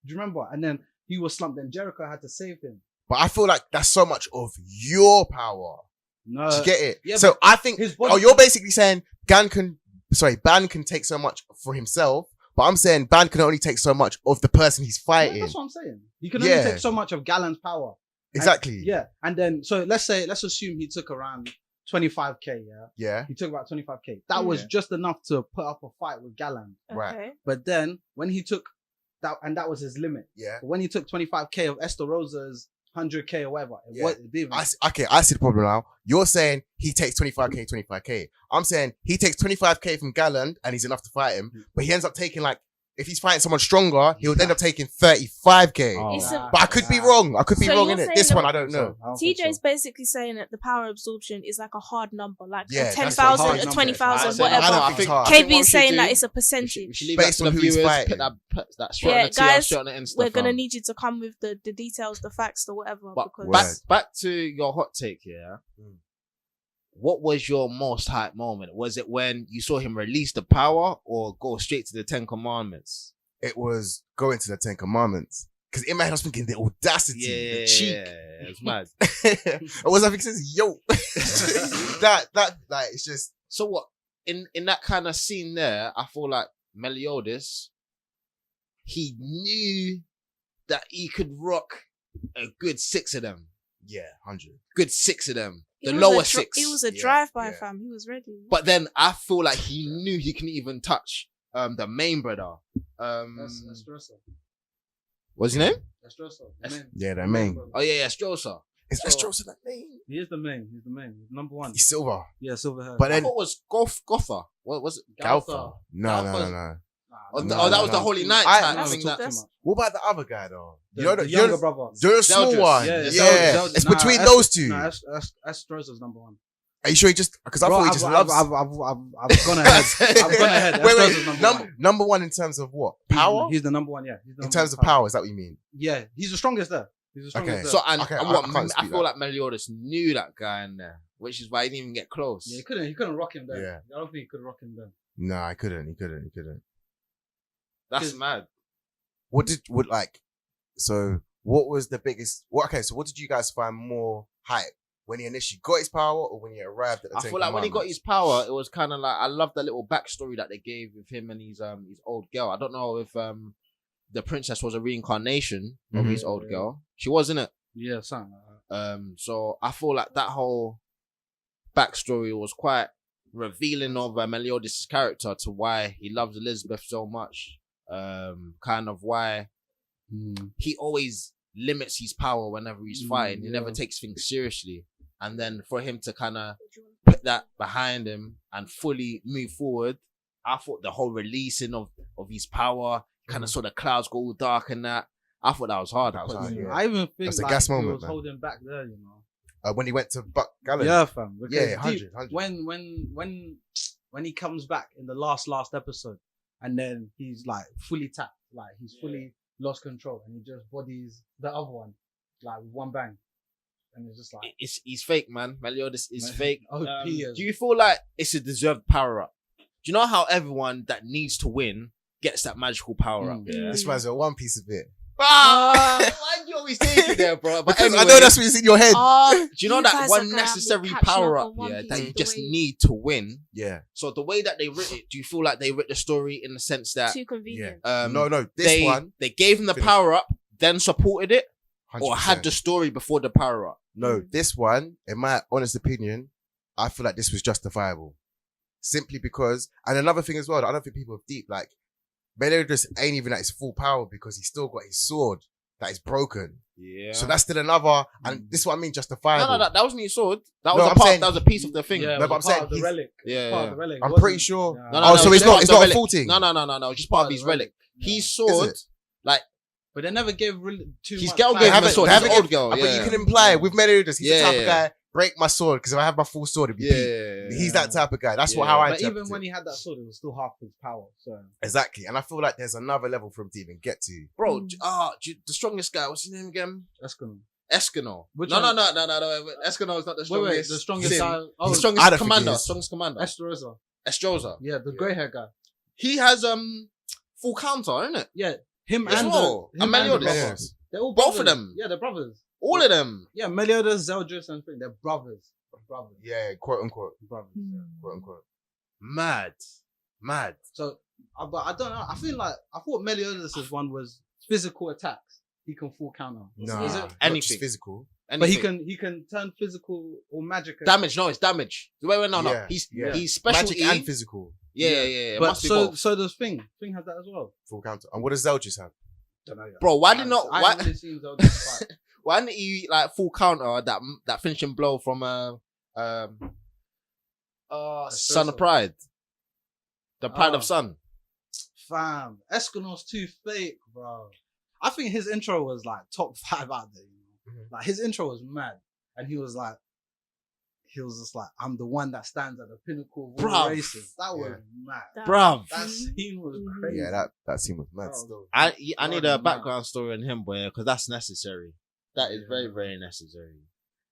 Do you remember? And then he was slumped. Then Jericho had to save him. But I feel like that's so much of your power. No, do you get it? Yeah, so I think. You're basically saying Ban can take so much for himself, but I'm saying Ban can only take so much of the person he's fighting. Yeah, that's what I'm saying. He can only take so much of Galland's power. Exactly. And then so let's assume he took around 25k. Yeah. He took about 25k. That was just enough to put up a fight with Galland. Right. But then when he took that, and that was his limit. Yeah. But when he took 25k of Esther Rosa's 100k or whatever, I see the problem now. You're saying he takes 25k. I'm saying he takes 25k from Galland and he's enough to fight him, but he ends up taking if he's fighting someone stronger, he would end up taking 35k. But I could be wrong. I could be wrong in it. This one, I don't know. TJ's basically saying that the power absorption is like a hard number, like 10,000 or 20,000, whatever. I think KB is saying that it's a percentage. Based on who he's fighting. Guys, we're going to need you to come with the details, the facts, or whatever. But back to your hot take here. What was your most hype moment? Was it when you saw him release the power or go straight to the 10 Commandments? It was going to the 10 Commandments. Because in my head I was thinking the audacity, the cheek. Yeah, it's mad. I was like, says, yo. that it's just. So what? In that kind of scene there, I feel like Meliodas, he knew that he could rock a good 6 of them. Yeah, 100. Good 6 of them. The lower 6. It was a drive-by, fam. He was ready. But then I feel like he knew he couldn't even touch the main brother. Estrosa. What's his name? Estrosa. Yeah, the main. Oh yeah, Estrosa. Is Estrosa that main? He is the main. He's the main. He's number 1. He's silver. Yeah, silver hair. But then I thought it was Gotha. What was it? Galtha. No. Oh, that was the Holy Night. What about the other guy though? The younger brother. The small one. Yeah. It's between those two. No, Estrosa's number 1. Are you sure he just? Because I thought he just loves. I've gone ahead. I've gone ahead. Wait. Number 1 in terms of what? Power? He's the number 1. Yeah. In terms of power, is that what you mean? Yeah, he's the strongest there. He's the strongest there. So I feel like Meliodas knew that guy in there, which is why he didn't even get close. Yeah, he couldn't rock him there. Yeah. I don't think he could rock him there. No, I couldn't. He couldn't. That's mad. So what was the biggest? So what did you guys find more hype? When he initially got his power or when he arrived at the 10 I feel like when he got his power, it was kind of like, I love the little backstory that they gave with him and his old girl. I don't know if the princess was a reincarnation of his old girl. She was, innit? Yeah, something like that. So I feel like that whole backstory was quite revealing of Meliodas' character to why he loves Elizabeth so much. Kind of why he always limits his power whenever he's fighting. He never takes things seriously. And then for him to kind of put that behind him and fully move forward. I thought the whole releasing of his power, kind of saw the clouds go all dark and that. I thought that was hard. That was hard, yeah. I even think That's a like, gas he moment, was man. holding back there, you know. When he went to Buck Gallen. Yeah, fam. Because Yeah, deep, 100. when he comes back in the last episode, and then he's like fully tapped, like he's fully lost control, and he just bodies the other one, like with one bang, and it's just like He's fake, man. Meliodas is fake. OP Do you feel like it's a deserved power up? Do you know how everyone that needs to win gets that magical power up? Yeah. This man's a one piece of it. Why do you always take it there, bro? But Because anyway, I know that's what's in your head. Oh, do you know that one necessary power up, that you just need to win? Yeah. So the way that they writ it, do you feel like they writ the story in the sense that Too convenient. No, this one. they gave him the Finish. power up, then supported it, 100%. or had the story before the power up? No, this one, in my honest opinion, I feel like this was justifiable. Simply because, and another thing as well, I don't think people are deep, like, Meliodas ain't even at his full power because he's still got his sword that is broken. Yeah. So that's still another, and this is what I mean, justifiable. No, that wasn't his sword. That No, was I'm a part. saying That was a piece of the thing. yeah, No, it but was I'm part saying of the he's- relic. Yeah, Part of yeah. the relic, I'm wasn't pretty it? sure. Yeah. No, Oh, so it's just not- part it's of the not a relic. full thing? No, it's just part of his relic. His sword, like, But they never gave really too his much. girl time. gave him a haven't- sword. they He's an haven't old girl. But Yeah. you can imply with Meliodas, he's the Yeah, type yeah. of guy, break my sword, because if I have my full sword, it'd be beat. He's that type of guy. That's Yeah. how I But interpret even it. when he had that sword, it was still half his power. So Exactly. And I feel like there's another level for him to even get to. Bro, the strongest guy. What's his name again? that's gonna. Escanor. Which No. one? Escanor is not the Wait, strongest. the strongest Sin. guy. The Oh, I strongest don't think commander. he is. Strongest commander. Estrosa. Estrosa. Yeah, the grey hair guy. He has full counter, isn't it? Yeah, him As and well. him And Meliodas. brother. Meliodas. They're all Both of brothers. them. Yeah, they're brothers. All of them. Yeah, Meliodas, Zeldris, and thing. They're brothers. Brothers. Yeah, quote unquote. Brothers. Quote unquote. Mad. So, but I don't know. I thought Meliodas' one was physical attacks. He can full counter. No, Is it- not just Anything. physical. But he Anything. can turn physical or magic. Damage. No, it's damage. Wait, no. Yeah, He's yeah. he's specialty. Magic and physical. Yeah. It But must be so both. so does Thing. Thing has that as well. Full counter. And what does Zeldris have? Don't know yet. Bro, why did not? I Why? haven't really seen Zeldris fight. Why didn't he like full counter that finishing blow from Son of Pride, the Pride Oh. of Sun? Fam, Escanor's too fake, bro. I think his intro was like top 5 out there. You know? Like his intro was mad, and he was just like, I'm the one that stands at the pinnacle of all Bruv. races. That was mad. Bruv, That scene was crazy. Yeah, that scene was mad Oh. still. I need a Bloody background story on him, boy, because that's necessary. That is very, very necessary.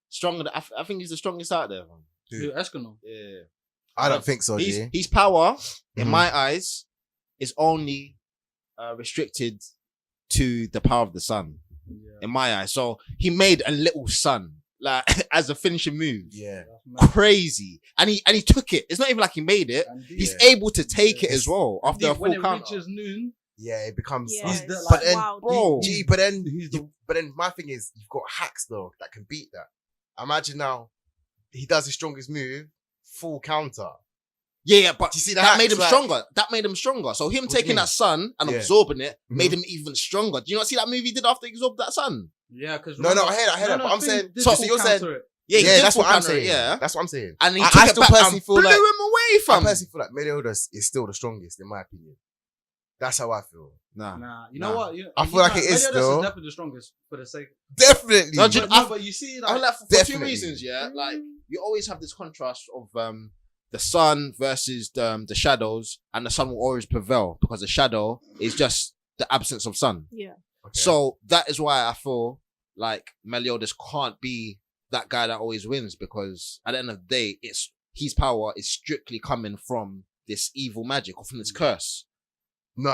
Stronger. I think he's the strongest out there, man. Who, Escanor? Yeah. I don't think so, G. His power, in Mhm. my eyes, is only restricted to the power of the sun. Yeah. In my eyes, so he made a little sun like as a finishing move. Yeah. That's mad. Crazy, and he took it. It's not even like he made it. And He's Yeah. able to take it Yeah. as well after a when full it counter. reaches noon, Yeah, it becomes. Yeah, He's it's the- but then, wild. bro, G, but then, he's the but then my thing is, you've got hacks though that can beat that. Imagine now, he does his strongest move, full counter. Yeah, but Do you see the that hacks, made him like- stronger. That made him stronger. So him What do you taking mean? that sun and Yeah. absorbing it Mhm. made him even stronger. Do you not see that move he did after he absorbed that sun? yeah, because No, I hear that. But I'm saying, so you're saying, Yeah, he yeah, did that's full what I'm counter it, saying. Yeah, That's what I'm saying. and he I took it still back personally and feel blew like- him away I from. personally feel like Meliodas is still the strongest in my opinion. That's how I feel. Nah, you know Nah. what? I feel like it is Meliodas still. is definitely the strongest for the sake. Definitely. No, do you- But, no, but you see, I like, feel like for two Definitely. reasons. Yeah, like you always have this contrast of the sun versus the shadows, and the sun will always prevail because the shadow is just the absence of sun. Yeah. Okay. So that is why I feel like Meliodas can't be that guy that always wins, because at the end of the day, it's his power is strictly coming from this evil magic or from this curse. No,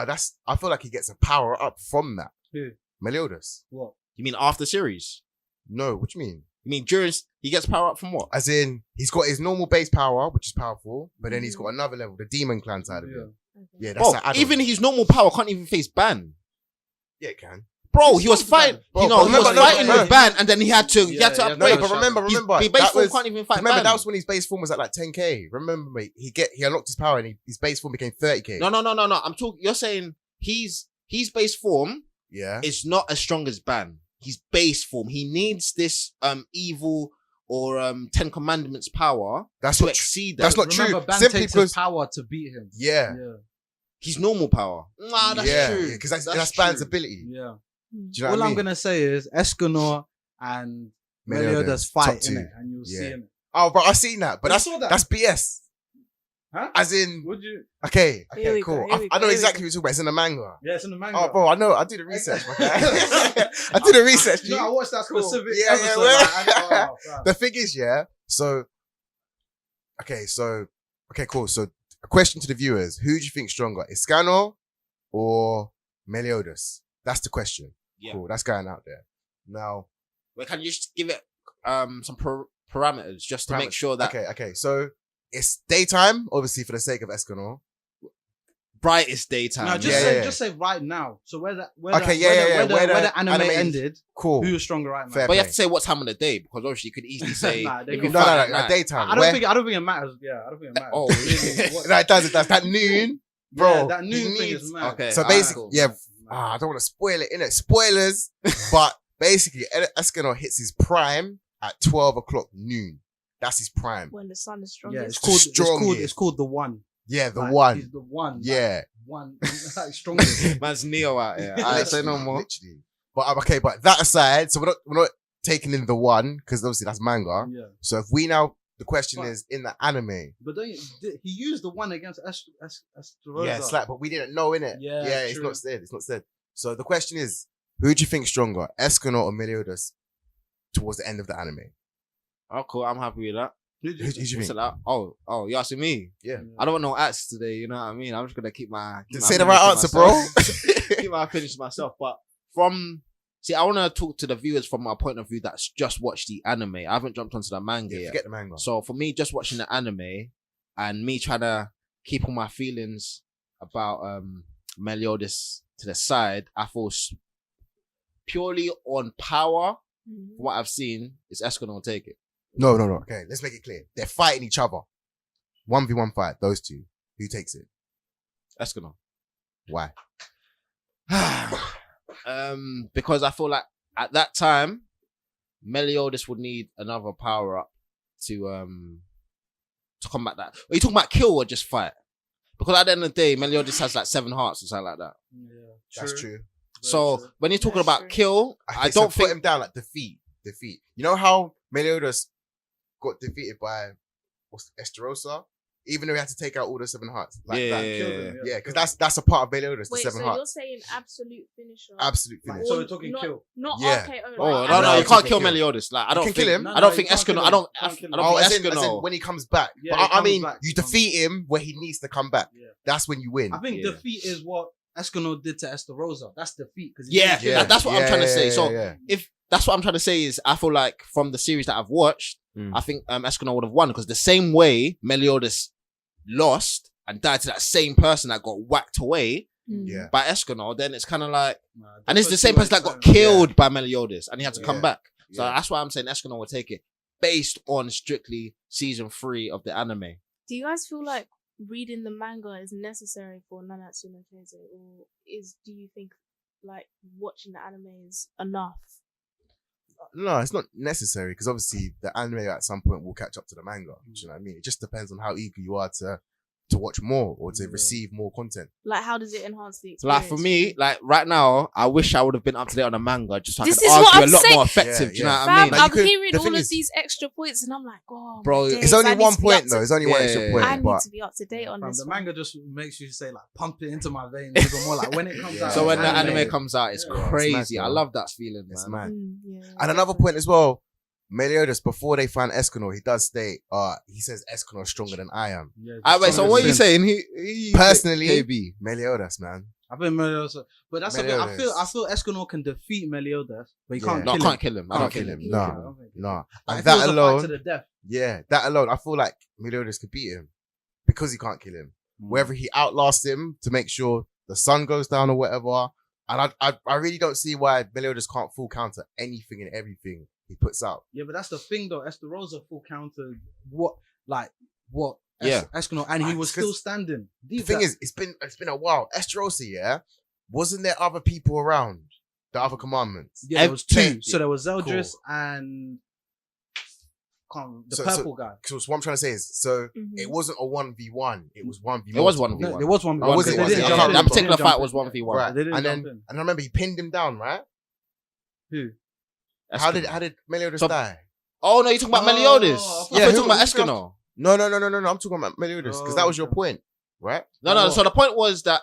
I feel like he gets a power up from that. Who? Meliodas. what? You mean after series? No, what do you mean? You mean during he gets power up from what? As in, he's got his normal base power, which is powerful, but then he's got another level, the demon clan side of Yeah. him. Yeah, that's Bro, an add-on. even his normal power can't even face Ban. Yeah, it can. Bro, It's he was not fighting. Ban. Bro, You know, but he was remember- fighting no, with Ban, and then he had to Yeah, upgrade. no, No, but but remember, His that base form was, can't even fight remember Ban. that was when his base form was at like 10k. Remember, mate, he unlocked his power and his base form became 30k. No. I'm talking. You're saying his base form Yeah. is not as strong as Ban. His base form. He needs this evil or 10 Commandments power That's to not exceed that. That's not true. Remember, Ban Simply takes because his power to beat him. yeah, He's normal power. Nah, that's true. because that's Ban's true. ability. Yeah. Do you know All what I I'm mean? gonna say is Escanor and Meliodas top fight two. in it, and you'll see it. Oh, bro, I've seen that, but You saw that? that's BS. Huh? As in, Would you? okay, Here we cool. go, here we I go, know here exactly we what you're talking about. It's in the manga. Yeah, it's in the manga. Oh, bro, I know. I do the research, my guy. I do the research. No, I watched that Cool. specific Yeah, episode. yeah, Fam. The thing is, okay, cool. So, a question to the viewers: who do you think stronger, Escanor or Meliodas? That's the question. Yeah. Cool. That's going out there. Now, Well, can you just give it some parameters just to make sure that okay. So it's daytime, obviously, for the sake of Escanor. brightest daytime. No, just say right now. So where the anime ended, Cool. who is stronger right now? Fair. But you have to say what time of the day, because obviously you could easily say Nah, they if you go- fight at No, night. daytime. I don't think it matters. Yeah, I don't think it matters. Oh, really? What- No, it doesn't. That's that noon, bro. Yeah, that he new thing needs- is mad. Okay. So alright, basically, cool. yeah. I don't want to spoil it, innit? Spoilers. But basically, Escanor hits his prime at 12 o'clock noon. That's his prime. When the sun is Yeah, strongest. it's called the one. Yeah, the Like, one. He's the one. Yeah. Like, one. Like strongest. Man's Neo out here. I say no more. Literally. But okay, but that aside, so we're not taking in the one, because obviously that's manga. Yeah. So if we now, the question But- is in the anime. But don't he used the one against Esterosa. Yeah, it's like, but we didn't know, innit? Yeah, it's true. not said. It's not said. So the question is, who do you think stronger, Escanor or Meliodas, towards the end of the anime? Oh, cool. I'm happy with that. Who do you think? What's it like? Oh, you asking me? Yeah. I don't want no ads today. You know what I mean? I'm just gonna keep my Say the right answer, bro. keep my opinions to myself. But I want to talk to the viewers from my point of view that's just watched the anime. I haven't jumped onto the manga yet. Forget the manga. So for me, just watching the anime and me trying to keep all my feelings about Meliodas to the side, I feel purely on power. From what I've seen, is Escanor will take it. No. Okay, let's make it clear. They're fighting each other. 1v1 fight, those two. Who takes it? Escanor. Why? Because I feel like at that time, Meliodas would need another power up to combat that. Are you talking about kill or just fight? Because at the end of the day, Meliodas has like 7 hearts or something like that. Yeah, That's true. So when you're talking That's about true. kill, I So don't put think him down like defeat. You know how Meliodas got defeated by Esterosa? Even though he had to take out all the 7 hearts. Like Yeah, that. yeah, Killed yeah. him, Yeah, because that's a part of Meliodas, Wait, the so 7 you're hearts. saying absolute finisher? Absolute Like, finish. so we're talking not, kill. Not Yeah. RKO. Oh like, no, no, you you can't can kill kill. Meliodas. Like I You don't can think. kill him. I don't No, think you can't kill Escanor. him. I don't Can't kill him. think as in Escanor. when he comes back. Yeah, but he I comes mean, back, you he comes defeat him where he needs to come back. Yeah. That's when you win. I think Yeah. defeat is what Escanor did to Esterosa. That's defeat. Yeah, that's what I'm trying to say. So yeah. if that's what I'm trying to say is, I feel like from the series that I've watched, I think Escanor would have won because the same way Meliodas lost and died to that same person that got whacked away Yeah. by Escanor, then it's kind of like, Nah, and it's the that's same what person that you got were saying. killed by Meliodas and he had to come Yeah. back. So Yeah. that's why I'm saying Escanor will take it based on strictly season 3 of the anime. Do you guys feel like reading the manga is necessary for Nanatsu no Taizai, or do you think like watching the anime is enough? No, it's not necessary because obviously the anime at some point will catch up to the manga. Do you know what I mean? It just depends on how eager you are to watch more or to receive more content. Like, how does it enhance the So experience? like for me, like right now, I wish I would have been up to date on the manga just so I This could is what argue I'm a lot saying. more effective. Do you know Yeah, what Fam, I mean? Like, you I'm could- hearing the all thing of is- these extra points, and I'm like, oh, Bro, my It's days, only I need one to be point up to- though. It's only one Yeah, extra yeah, point. I need But to be up to date on Fam, this the one. manga just makes you say like pump it into my veins even more. Like when it comes Yeah. out. So when the it's anime animated. comes out, it's Yeah, it's crazy. mad, I bro. love that feeling, it's man. mad. Yeah, And another point as well, Meliodas, before they find Escanor, he does state, he says Escanor is stronger than I am. Yeah, Wait, so what are you 100%. saying? He Personally, KB. Meliodas, man. I think Meliodas, but that's the thing. Meliodas. I feel Escanor can defeat Meliodas, but he Yeah. can't No, I kill can't him. kill him. I Can't don't kill kill him. him. No. I don't think he No. can. And If that it was a fight alone, to the death. yeah, that alone, I feel like Meliodas could beat him because he can't kill him. Whether he outlasts him to make sure the sun goes down or whatever. And I really don't see why Meliodas can't full counter anything and everything he puts out. Yeah, but that's the thing though. Esterosa full countered what Yeah. Escanor, and he Right, was 'cause still standing. The thing is, it's been a while. Esterosa, yeah, wasn't there other people around the other commandments? yeah, there was two. Plenty. So there was Zeldris Cool. and the purple guy. So what I'm trying to say is, it wasn't a 1v1. It was 1v1. It was 1v1. No, there was 1v1. Oh, was it? That particular fight was 1v1. Right. They didn't And jump then in. I remember he pinned him down, right? Who? How did Meliodas die? Oh no, you're talking about Meliodas. Yeah, You're who- talking about who- Escanor. No. I'm talking about Meliodas because that was your point, right? No. So the point was that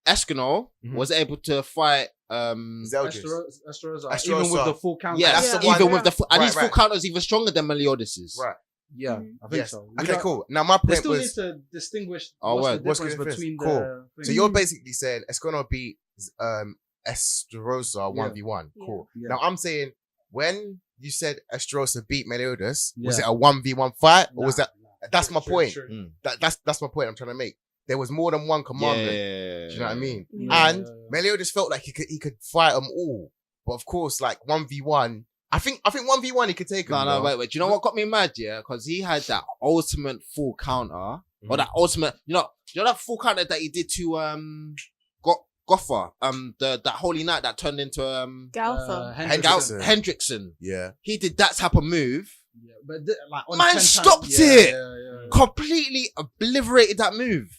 Escanor Mhm. was able to fight. Zeldris. Esterosa, even with the full count. Yeah, that's the even one. with the full, and his full Right. counter is even stronger than Meliodas's. Right. Yeah, I think Yes. so. Okay, cool. Now my They point still need was, to distinguish Oh, what's word. the What's difference the difference? between Cool. the so you're basically saying Escanor beat Esterosa 1v1. Yeah. Cool. Yeah. Now I'm saying when you said Esterosa beat Meliodas, was Yeah. it a 1v1 fight or was Nah, that? That's my point. Mm. That's my point I'm trying to make. There was more than one commandment. Yeah. Do you know what I mean? Yeah. And Meliodas felt like he could fight them all, but of course, like 1v1, I think 1v1 he could take them. No, wait. Do you know what got me mad? Yeah, because he had that ultimate full counter, or that ultimate, you know that full counter that he did to Goffer, that Holy Knight that turned into Galtha. Hendrickson. Yeah. He did that type of move. Yeah, but like on Man 10 stopped times, it. Yeah. Completely obliterated that move.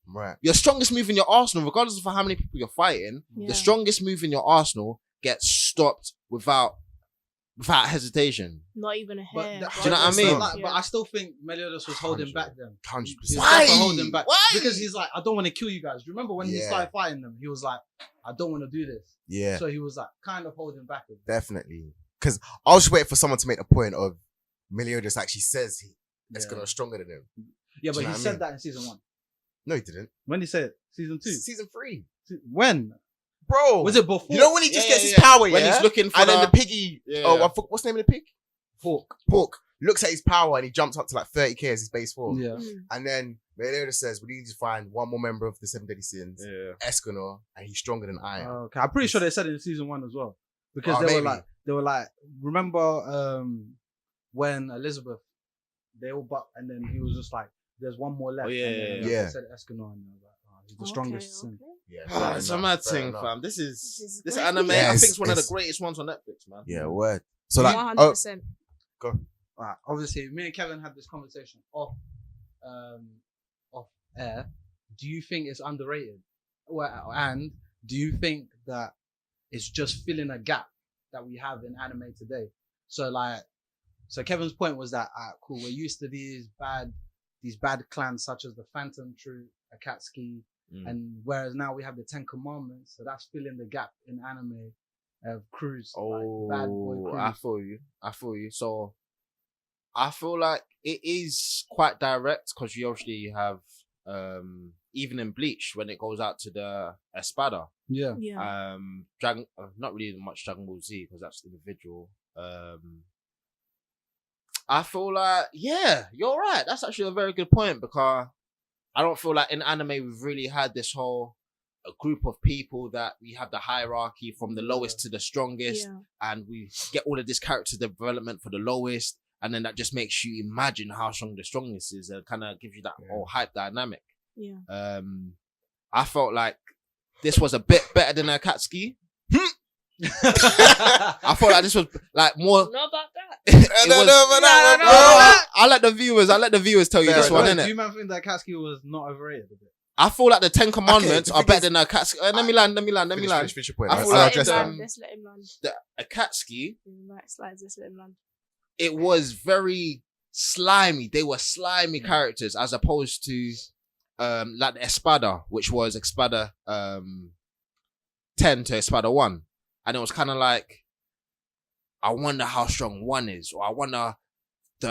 Right. Your strongest move in your arsenal, regardless of how many people you're fighting, Yeah. the strongest move in your arsenal gets stopped without hesitation. Not even a hair. Do you know what I mean? But I still think Meliodas was holding back then. 100%. He was Why? definitely holding back. Why? Because he's like, I don't want to kill you guys. Do you remember when he Yeah. started fighting them? He was like, I don't want to do this. Yeah, So he was like, kind of holding back. a bit. definitely. Because I was just waiting for someone to make the point of Meliodas actually says Escanor is stronger than him. Yeah, Do but you know he what I said mean? that in season 1. No, he didn't. When did he say it? Season 2. Season 3. When? Bro. Was it before? You know when he just Yeah, gets yeah, his power, When yeah? he's looking for And then the piggy, Yeah. what's the name of the pig? Pork. Looks at his power and he jumps up to like 30k as his base form. Yeah. And then Meliodas says, we need to find one more member of the 7 Deadly Sins, Escanor, and he's stronger than I am. Okay, I'm pretty sure they said it in season 1 as well. Because Oh, they maybe. were like, remember when Elizabeth, they all but, and then he was just like, there's one more left. Oh, yeah, and then yeah. They said Escanor, and they were like, he's the strongest sin. Yeah, Ah, it's a mad fair thing, enough. fam. This is this great. anime. Yeah, I think it's- it's one of the it's- greatest ones on Netflix, man. Yeah, word. So like, 100%. Right, obviously, me and Kevin had this conversation off air. Do you think it's underrated? Well, and do you think that it's just filling a gap that we have in anime today? So Kevin's point was that, cool, we're used to these bad clans such as the Phantom Troop, Akatsuki, and whereas now we have the 10 Commandments, so that's filling the gap in anime of crews, like bad boy crews. I feel you. So I feel like it is quite direct because you obviously have even in Bleach when it goes out to the Espada. Yeah. Yeah. Dragon, not really much Dragon Ball Z because that's individual. I feel like, yeah, you're right. That's actually a very good point because I don't feel like in anime we've really had this whole a group of people that we have the hierarchy from the lowest to the strongest, Yeah. and we get all of this character development for the lowest, and then that just makes you imagine how strong the strongest is, and kind of gives you that whole hype dynamic. Yeah. I felt like this was a bit better than Akatsuki. I felt like this was like more. Not about that. I let the viewers tell you Fair this one, Do innit? you man think that Katsuki was not overrated a bit? I feel like the 10 Commandments the are thing better is- than Akatsuki. Let me land. Finish your point. I feel I'll like address it's, that. Let's let him land. The Akatsuki, Right, slides, let's let him land. it was very slimy. They were slimy characters as opposed to like the Espada, which was Espada 10 to Espada 1. And it was kind of like, I wonder how strong 1 is, or I wonder you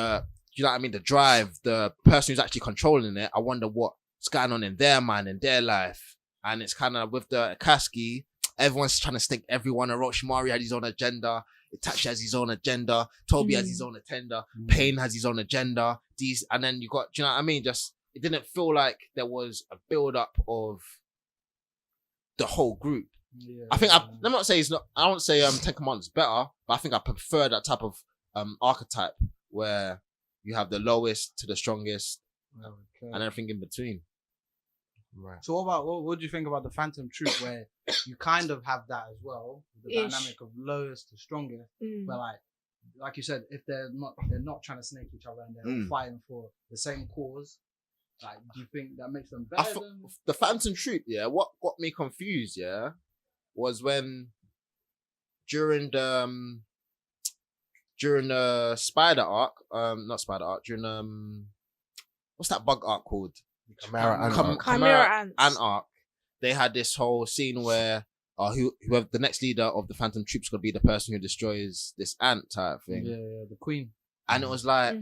know what I mean, the drive, the person who's actually controlling it, I wonder what's going on in their mind, in their life. And it's kind of with the Akatsuki, everyone's trying to stick everyone. Orochimaru had his own agenda. Itachi has his own agenda. Toby has his own agenda. Pain has his own agenda. And then you got, do you know what I mean? Just, it didn't feel like there was a build up of the whole group. Yeah. I think I'm not saying it's not. I won't say 10 Commandments is better, but I think I prefer that type of archetype where you have the lowest to the strongest Okay. and everything in between. Right. So what do you think about the Phantom Troop where you kind of have that as well, the Ish. dynamic of lowest to strongest, but like like you said, if they're not trying to snake each other and they're all fighting for the same cause, like, do you think that makes them better than the Phantom Troop? Yeah, what got me confused, was when during the Spider arc, not Spider arc, during what's that bug arc called? Chimera Ant arc. They had this whole scene where whoever the next leader of the Phantom Troops could be the person who destroys this ant type thing. Yeah, the Queen. And it was like,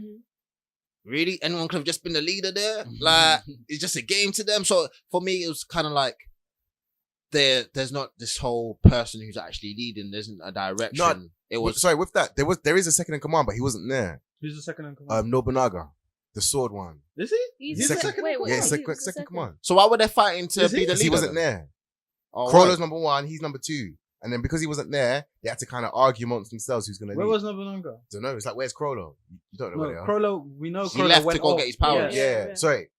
really? Anyone could have just been the leader there? Like, it's just a game to them. So for me, it was kind of like there's not this whole person who's actually leading. There isn't a direction. With that, there is a second in command, but he wasn't there. Who's the second in command? Nobunaga, the sword one. Is he? He's second. second Second command. So why were they fighting to be the leader? He wasn't there. Oh, Crollo's number 1, he's number 2. And then because he wasn't there, they had to kind of argue amongst themselves who's going to lead. Where was Nobunaga? Don't know. It's like, where's Crollo? You don't know where they are. Crollo, we know He Crollo left went to go off. get his powers. Yeah. Sorry.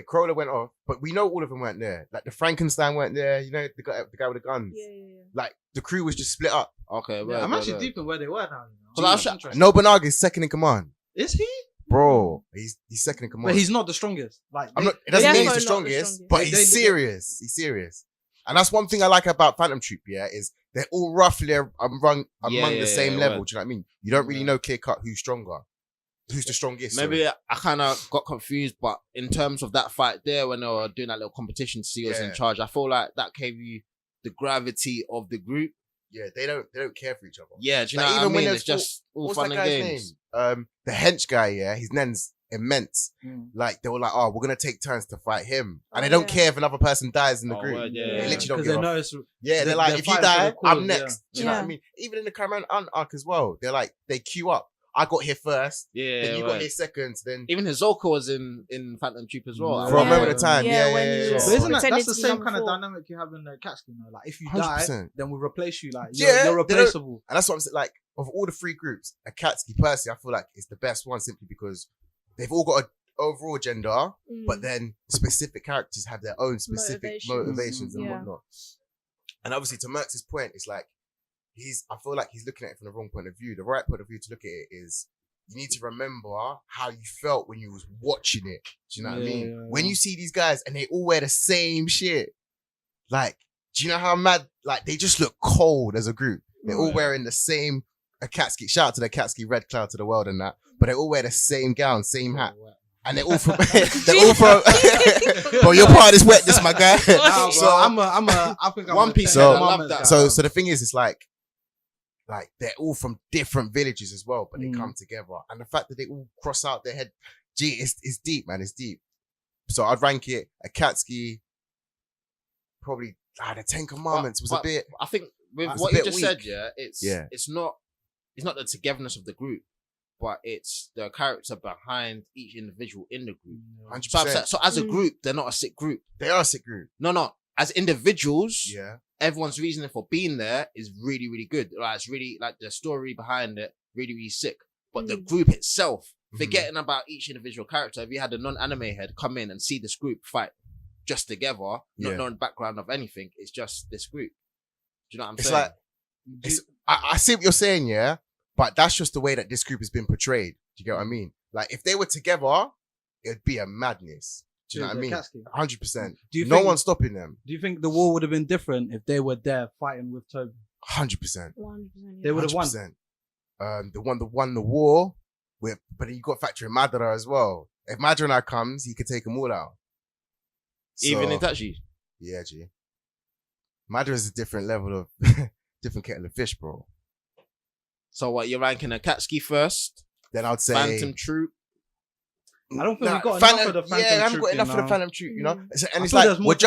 Crollo went off, but we know all of them weren't there. Like the Frankenstein weren't there. You know, the guy with the guns. Yeah. Like the crew was just split up. Okay, Yeah, I'm actually deep in where they were now. Nobunaga is second in command. Is he? Bro, he's second in command. But he's not the strongest. Like, it doesn't mean he's the not strongest, but he's serious. He's serious. And that's one thing I like about Phantom Troop, is they're all roughly among the same level. Right. Do you know what I mean? You don't really know clear cut who's stronger. Who's the strongest? Maybe I kind of got confused, but in terms of that fight there, when they were doing that little competition to see who's in charge, I feel like that gave you the gravity of the group. Yeah, they don't care for each other. Yeah, do you know even what I mean? when It's just all what's fun that and guy's games. name? The hench guy, his name's immense. Like they were like, oh, we're gonna take turns to fight him, and they don't care if another person dies in the group. Word, They literally don't because give they a know it's they're like, if you die, I'm next. Do you know what I Yeah. mean? Even in the Cameron arc as well, they're like, they queue up. I got here first, then you got here second, then even Hisoka was in Phantom Troop as well. for a moment of time. Yeah, when he was But isn't pretending that's the to be same number kind of 4. dynamic you have in the Katsuki, you know? Like, if you die, 100%. then we replace you. Like, Yeah, you're replaceable. And that's what I'm saying. Like, of all the 3 groups, Akatsuki personally, I feel like it's the best one simply because they've all got an overall agenda, but then specific characters have their own specific motivations and whatnot. And obviously, to Murks' point, it's like I feel like he's looking at it from the wrong point of view. The right point of view to look at it is you need to remember how you felt when you was watching it. Do you know what I mean? Yeah. When you see these guys and they all wear the same shit, like, do you know how mad? Like, they just look cold as a group. They're all wearing the same Akatsuki. Shout out to the Akatsuki Red Cloud to the world and that. But they all wear the same gown, same hat. And they're all from, bro, your part is wet, this, my guy. Nah, so I think I'm One Piece. So- I love that. So the thing is, it's like they're all from different villages as well, but they come together. And the fact that they all cross out their head, it's deep, man. It's deep. So I'd rank it Akatsuki, probably the 10 Commandments was a bit. I think with That's what a you bit just said, it's not the togetherness of the group, but it's the character behind each individual in the group. 100%. So as a group, they're not a sick group. They are a sick group. No. As individuals, Yeah. everyone's reasoning for being there is really, really good. Like, it's really like the story behind it, really, really sick. But the group itself, forgetting about each individual character, if you had a non-anime head come in and see this group fight just together, not knowing background of anything, it's just this group. Do you know what I'm saying? Like, I see what you're saying, yeah, but that's just the way that this group has been portrayed. Do you get what I mean? Like, if they were together, it'd be a madness. Do you know what I mean? 100%. No one's stopping them. Do you think the war would have been different if they were there fighting with Toby? 100%. 100%. They would have won. The one that won the war, but you got to factor in Madara as well. If Madara comes, he could take them all out. Even Itachi. Yeah, G. Madara's a different level of, different kettle of fish, bro. So what, you're ranking Akatsuki first? Then I'd say Phantom Troop? I don't think we've got enough of the Phantom Troop. Yeah, I haven't got enough of the Phantom Troop, you know? And I it's feel like, there's more we're to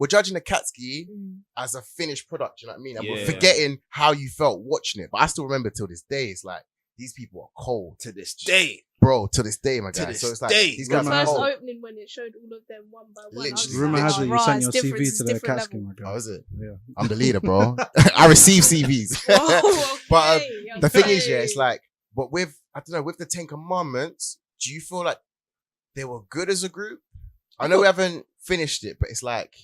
judging come. Akatsuki as a finished product, you know what I mean? And we're Yeah. forgetting how you felt watching it. But I still remember till this day, it's like, these people are cold. To this day. Bro, to this day, my To guy. this So it's like, day. these The guys are first cold. opening when it showed all of them one by one. Literally. Rumor has it you "Rah, sent it's your different, CV it's to the different Akatsuki, level." my guy. Oh, is it? Yeah. I'm the leader, bro. I receive CVs. Oh, But okay, the thing is, yeah, okay. it's like, but with, I don't know, with the 10 Commandments, do you feel like they were good as a group? I know we haven't finished it, but it's like,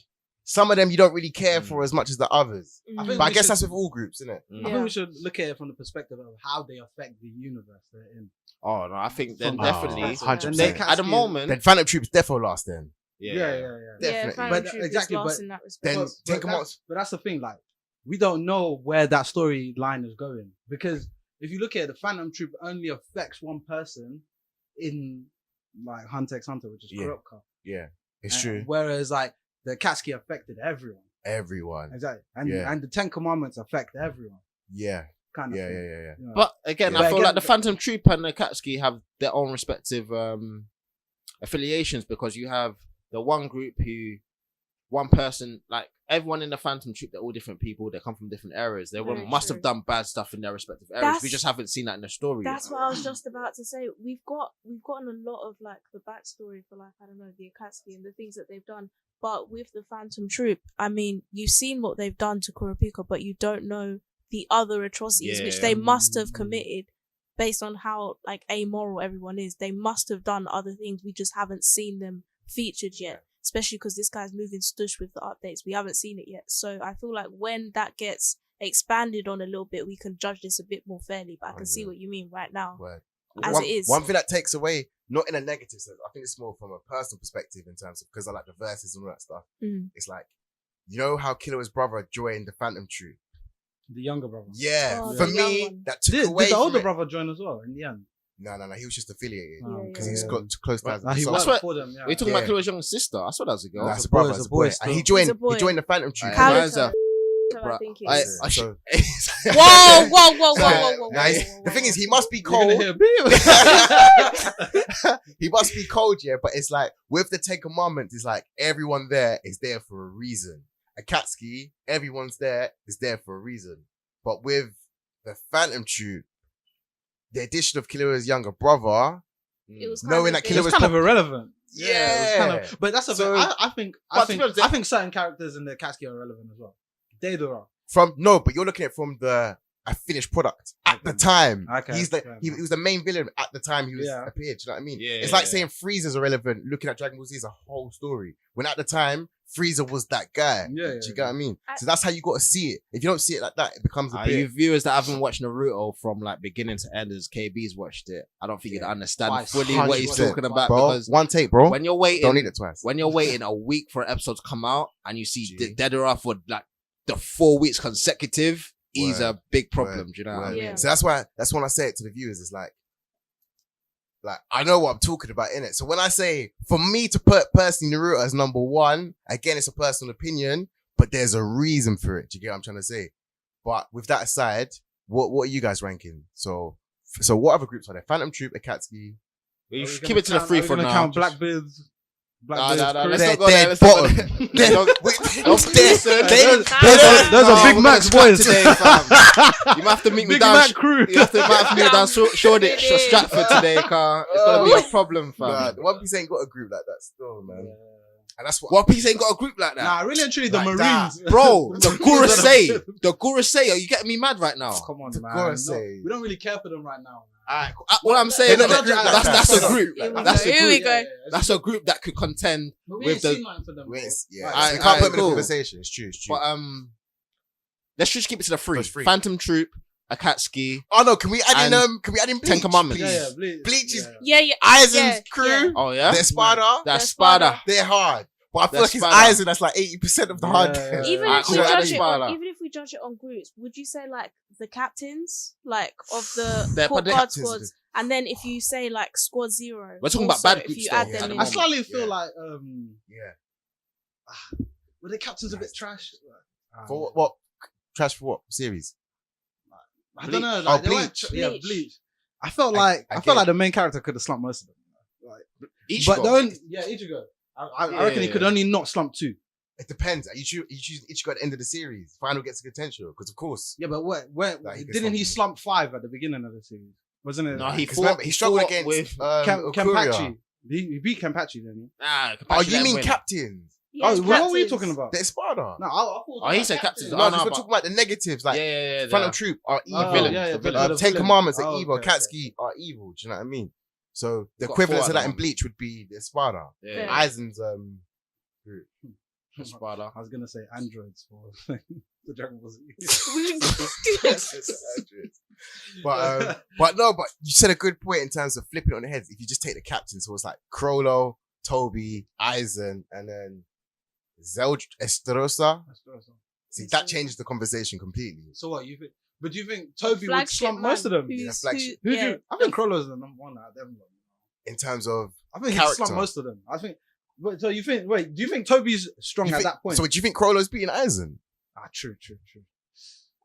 some of them you don't really care for as much as the others. Mm. But I guess that's with all groups, isn't it? I think we should look at it from the perspective of how they affect the universe they're in. Oh no, I think then From- definitely 100%. at the moment. Then Phantom Troop's defo last then. Yeah. Definitely. Phantom But Troop exactly, is lost but in that respect. Then Ten Commandments. But that's the thing, like, we don't know where that storyline is going. Because if you look at it, the Phantom Troop only affects one person in, like, Hunter x Hunter, which is Kurapika. Yeah, it's true. Whereas, like, the Katsuki affected everyone. Everyone. Exactly. And the Ten Commandments affect everyone. Yeah. Kind of thing. Yeah. You know? But again, Yeah. I But feel again- like the Phantom Troop and the Katsuki have their own respective affiliations, because you have the one group one person, like everyone in the Phantom Troop, they're all different people. They come from different eras. They Very must true. have done bad stuff in their respective eras. That's- We just haven't seen that in the story. That's what I was just about to say. We've gotten a lot of like the backstory for like, I don't know, the Akatsuki and the things that they've done. But with the Phantom Troop, I mean, you've seen what they've done to Kurapika, but you don't know the other atrocities which they must have committed based on how like amoral everyone is. They must have done other things. We just haven't seen them featured yet. Especially because this guy's moving stush with the updates. We haven't seen it yet. So I feel like when that gets expanded on a little bit, we can judge this a bit more fairly. But I can see what you mean right now. Word. As one, it is. One thing that takes away, not in a negative sense, I think it's more from a personal perspective in terms of, because I like the verses and all that stuff. It's like, you know how Killua's brother joined the Phantom Troop? The younger brother. Yeah. Oh, For the young me, one. that took Did away the from older it. brother join as well in the end? No. He was just affiliated. Oh, Because okay. he's got close ties. He So- worked what- for them, yeah. We're talking Yeah. about Chloe's younger sister. I saw that was a girl. Nah, it's a boy, brother. it's It's a a boy boy. still. And he He's a boy. joined the Phantom Troop. Aye, Calico. man's a- I think it I- is. I- So- Whoa. The thing is, he must be You're gonna cold. hear beep. He must be cold, yeah. But it's like with the Ten Commandments, it's like everyone there is there for a reason. Akatsuki, everyone's there is there for a reason. But with the Phantom Troop, the addition of Killua's younger brother, It was knowing kind that of Killer It was was kind of irrelevant. Yeah. it was kind of, but that's a So- bit. I think But to be honest, I think certain characters in the Katsuki are relevant as well. Deidara. but you're looking at it from a finished product at the time. Okay, He was the main villain at the time he was Yeah. appeared. Do you know what I mean? Yeah, It's like yeah. saying Frieza's irrelevant. Looking at Dragon Ball Z is a whole story. When at the time Frieza was that guy. Yeah, Do you get what I mean? I- So that's how you got to see it. If you don't see it like that, it becomes a You bit. viewers that haven't watched Naruto from like beginning to end as KB's watched it, I don't think you'd understand Twice. fully what he's 100%. talking about, Bro, because one take, bro. when you're waiting, Don't need it twice. when you're waiting a week for an episode to come out and you see Gee. Deidara for like the 4 weeks consecutive, is Word. a big problem. Word. Do you know what I Word. mean? Yeah. So that's when I say it to the viewers. It's like I know what I'm talking about in it. So when I say for me to put personally Naruto as number one, again, it's a personal opinion, but there's a reason for it. Do you get what I'm trying to say? But with that aside, what are you guys ranking? So what other groups are there? Phantom Troop, Akatsuki. We Are we should gonna keep it to the count- free are we for gonna now. Count Blackbeard's. No, Blackbeard's let's crew? not go there. They're Let's not go bottom. there. They're- Don't- Those are No, Big we're Macs, gonna boys. scrap today, fam. You might have to meet me Big down. Mac crew. You have to meet me down Shoreditch or Stratford today, car. It's gonna be a problem, Nah, fam. the One Piece ain't got a group like that still, man. And that's what One Piece ain't got a group like that. Nah, really and truly, the Like Marines. Bro, the Gurusei. Gurusei, are you getting me mad right now? Come on, The man. Gurusei. No, we don't really care for them right now. Alright, all I'm saying They're is not a group like that's that. a group. Here we That's go. a Here we group. go. That's a group that could contend. But we with ain't the- seen nothing for them. bro. Yeah, Right. Alright, you can't put them in the cool. conversation. It's true. But let's just keep it to the three. It's free. Phantom Troop, Akatsuki. Oh no, can we add in And Bleach? Ten Commandments. please? Yeah, Bleach. Bleach is Yeah. Aizen's Yeah, crew. yeah. Oh yeah, They're Spada. that's Spada. Spada. They're hard. But I feel That's like it's Spada. Aizen that's like 80% of the Yeah. hard. Even Alright, if we cool. judge it Spada. on, even if we judge it on groups, would you say like the captains, like of the They're Court the Guard captains. squads, and then if you say like Squad Zero, We're talking about also, bad if groups you though, add yeah, them at the in. I moment. slightly feel Yeah. like Yeah. were the captains a bit trash? For what? Trash for what? Series? I don't know. Bleach. Like, Oh, they weren't Bleach. yeah, Bleach. Bleach. I felt like I I get felt like it. the main character could have slumped most of them. Like, Each but goal. the only Ichigo. I reckon he could only not slump two. It depends. You choose Ichigo at the end of the series. Final gets a potential. Because of course. Yeah, but where Like, he could didn't he slump slump 5 at the beginning of the series? Wasn't it? No, he 'Cause fought. remember, he struggled fought against with. Okuria. Kenpachi. He beat Kenpachi, didn't he? Oh, you mean captains? Yeah, Oh, what were you captains. talking about? They're Spada. No, I thought Oh, he said captains. No, Oh, because we're but- talking about the negatives. Like, yeah. Phantom Troop are evil. Oh, villains, yeah, the the villains. Ten villain. Commandments are Oh, evil. okay, Katsuki are evil. Do you know what I mean? So the Got equivalent four to at that the in moment. Bleach would be the Spada. Yeah. Aizen's group. Espada. I was gonna say androids for the Dragon Ball Z. But you said a good point in terms of flipping it on the heads. If you just take the captains, so it's like Crollo, Toby, Aizen, and then Estrosa. See, that changes the conversation completely. So what you think? But do you think Toby would Flagship slump most of them? Flagship. Who do you? I think Crollo's the number one out of them. In terms of I think he'd character. slump most of them. I think. Wait, so you think? Wait, do you think Toby's strong at that point? So do you think Crollo's beating Aizen? True.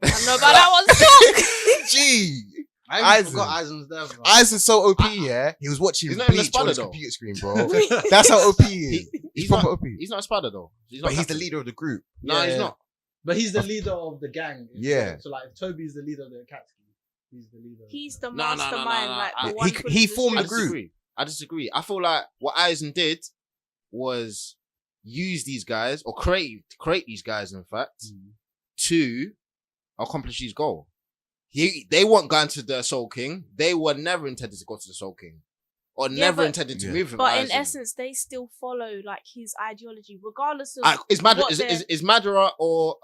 I don't know about that one still. Gee. I even forgot Aizen's there, bro. Aizen's so OP, yeah? He was watching He's not in the Bleach on his Espada, though. computer screen, bro. That's how OP he is. He's proper OP. He's not Espada though. But he's the leader of the group. No, he's not. But he's the leader of the gang. Yeah. So like, if Toby's the leader of the Akatsuki, he's the leader. He's the No. mastermind. Like the one He for formed the the group. I disagree. I feel like what Aizen did was use these guys or create these guys, in fact, to accomplish his goal. They weren't going to the Soul King. They were never intended to go to the Soul King, or never intended to move him. But Aizen. in essence, they still follow like his ideology, regardless of Is Madara or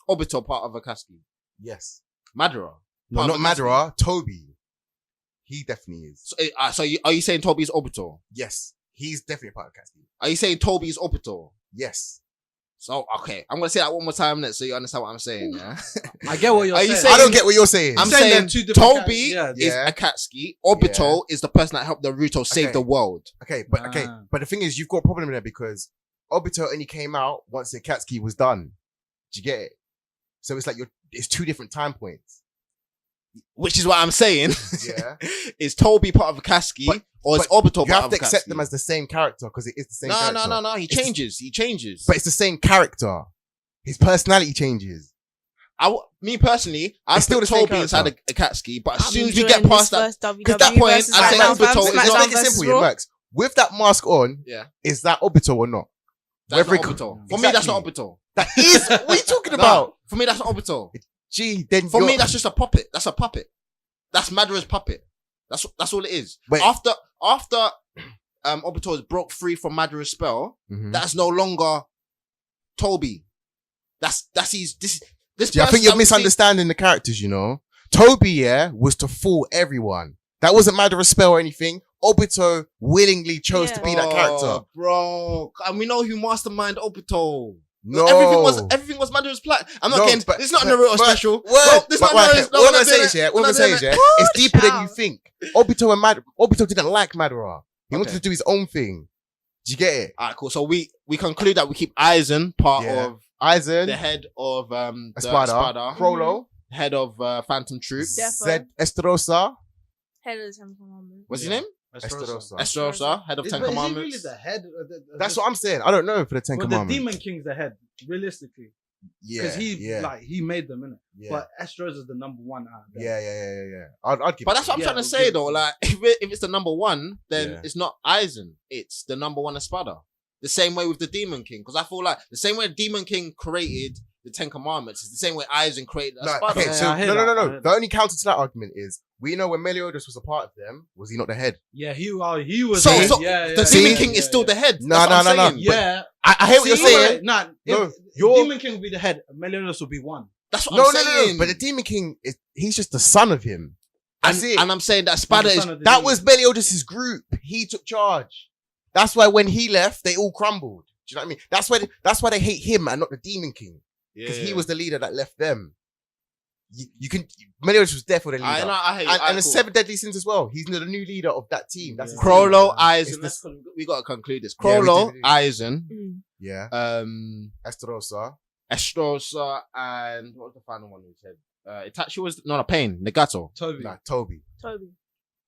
Obito part of Akatsuki? Yes. Madara. No, Part not of Akatsuki. Madara. Toby. He definitely is. So are you saying Toby is Obito? Yes. He's definitely a part of Akatsuki. Are you saying Toby is Obito? Yes. So, okay. I'm going to say that one more time so you understand what I'm saying, yeah? I get what you're Are you saying. saying- I don't get what you're saying. I'm saying saying they're two different Toby characters. is Yeah. Akatsuki. Obito is the person that helped Naruto save Okay. the world. Okay, but the thing is, you've got a problem there because Obito only came out once the Akatsuki was done. Do you get it? So it's like it's two different time points. Which is what I'm saying. Yeah. Is Toby part of Akatsuki or is Obito You part have of to accept Akatsuki? them as the same character because it is the same No. character. He changes. But it's the same character. His personality changes. Me personally, I It's still put the same Toby inside character. Akatsuki, but as I'm soon as we enjoying get past this that, first because that WWE point, versus I think SmackDown, Obito fam, is Let's SmackDown make it versus simple, Raw. yeah, Max. With that mask on, yeah, is that Obito or not? that's Whether not it- Obito. For me, that's not Obito. That is. What are you talking No, about? for me, that's not Obito. Gee, then For me, that's just a puppet. That's a puppet. That's Madara's puppet. That's all it is. Wait. After Obito is broke free from Madara's spell, Mhm. that's no longer Toby. That's this. Gee, I think you're misunderstanding the characters, you know. Toby, yeah, was to fool everyone. That wasn't Madara's spell or anything. Obito willingly chose to be that character. Bro. And we know who mastermind Obito. No. Everything was Madara's plan. I'm not No, getting, but- this is not a but- Naruto but- special. Word. Bro, this is But not right, Naruto. okay, what I'm saying is, yeah, it's deeper than you Out. think. Obito didn't like Madara. He wanted Okay. to do his own thing. Do you get it? Alright, cool. So we conclude that we keep Aizen part Yeah. of Aizen, the head of Espada, Espada, Crollo, head of Phantom Troop. Defo. Zed Estrosa. Head of the Ten Commandments. What's his name? Estrosa. Estrosa, head of Is Ten he really Commandments. the head? That's what I'm saying. I don't know for the Ten Well, Commandments. the Demon King's the head, realistically, Yeah, because yeah, he made them, innit? yeah. But Estrosa's the number one out of them. Yeah. I'd give But it that's to what I'm him. trying to we'll say give it though. to Like, if it's the number one, then Yeah. it's not Aizen. It's the number one Espada. The same way with the Demon King, because I feel like the same way Demon King created the Ten Commandments is the same way Aizen created No, Espada. okay, Yeah, so I hear no. that, I hear The that. only counter to that argument is we know when Meliodas was a part of them, was he not the head? Yeah, he was. So- the so head. Yeah, The See? Demon King is still the head. No, That's what no, I'm no, saying. Yeah. I hear what you're See, saying. Nah, No, if you're- Demon King would be the head. Meliodas would be one. That's what No, I'm saying. But the Demon King he's just the son of him. That's it. And I'm saying that Espada is. That was Meliodas' group. He took charge. That's why when he left, they all crumbled. Do you know what I mean? That's why they hate him and not the Demon King. Because he was the leader that left them. You can Meliodas was definitely the leader. I hate you. And the seven deadly sins as well. He's the new leader of that team. That's his Crollo, team. Aizen. It's We gotta conclude this. Yeah, we Crollo, do. Aizen, Mm. Yeah. Estrosa. Estrosa, and what was the final one we said? Itachi was not a pain. Nagato. Toby. Nah, Toby.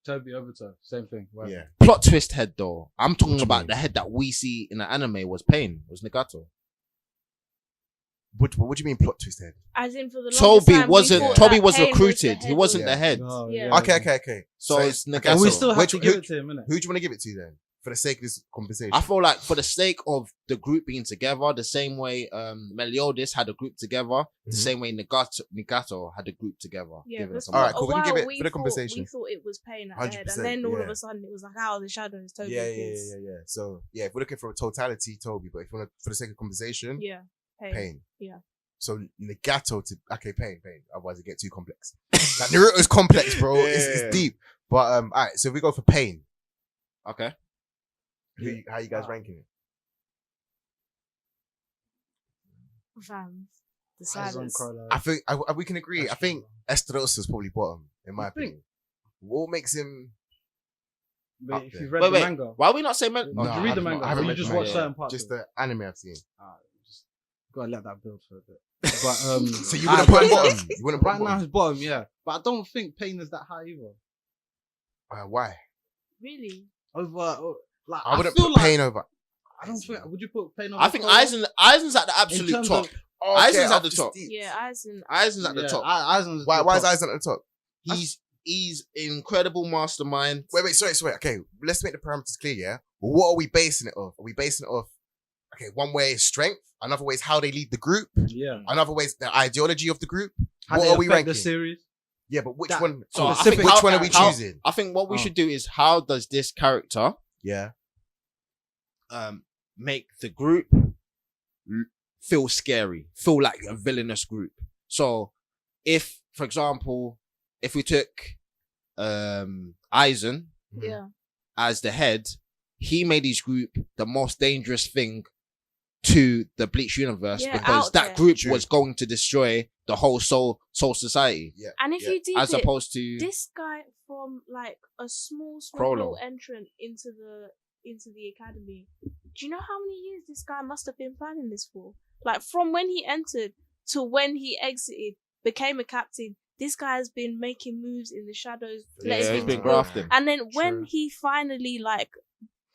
Toby Obito. Same thing. Right. Yeah. Plot twist head though. I'm talking What you about mean? the head that we see in the anime was pain. Was Nagato. What do you mean plot twist head? As in for the longest Toby time, we wasn't. thought Toby that was Pain recruited. the He head wasn't of- the head. Oh, Yeah. Okay. So it's Nagato. And we still have Which- to give it to him, innit? Who do you want to give it to then? for the sake of this conversation. I feel like for the sake of the group being together, the same way Meliodas had a group together, the same way Nagato had a group together. Yeah, All right, cool. We can give it for the we conversation. thought it was Pain at the head, 100%, and then all of a sudden it was like, out of the shadows, Toby. Yeah. So yeah, if we're looking for a totality, Toby, but if you want for the sake of conversation, Yeah, Pain. Yeah. So Nagato to Pain. Otherwise it get too complex. Like Naruto's complex, bro. It's deep. But all right. So if we go for Pain. Okay. How you guys ranking it? Fam, the silence. I think we can agree. I think Esterosa's probably bottom in my opinion. What makes him? But if you read the manga, why are we not saying did you read the manga? I haven't You read just the manga watch yet. certain parts. Just the anime I've seen. Just gotta let that build for a bit. But So you wouldn't put him bottom. You wouldn't put right him now bottom. his bottom, yeah. But I don't think Pain is that high either. Why? Really? Like I wouldn't feel put like, Pain over. I don't think. Would you put Pain over? I think Kolo? Aizen's at the absolute terms top. of- Aizen's at the top. Yeah, Aizen. Aizen's at the top. Aizen's Why the is top. Aizen at the top? He's incredible mastermind. Wait, sorry. Okay, let's make the parameters clear, yeah? What are we basing it off? Are we basing it off, okay, one way is strength, another way is how they lead the group, Yeah. another way is the ideology of the group. How What they are we affect ranking? the series? Yeah, but which That- one? So I Specific- think which one are we choosing? I think what we should do is how does this character Yeah. make the group feel scary, feel like a villainous group. So if, for example, if we took Aizen Yeah. as the head, he made his group the most dangerous thing to the Bleach universe Yeah, because out that there. group True. was going to destroy the whole soul society. Yeah. And if you did As it, opposed to this guy from like a small Crollo. little entrant into the academy. Do you know how many years this guy must have been planning this for? Like from when he entered to when he exited, became a captain. This guy has been making moves in the shadows. letting he's things been grow. grafting. And then when he finally like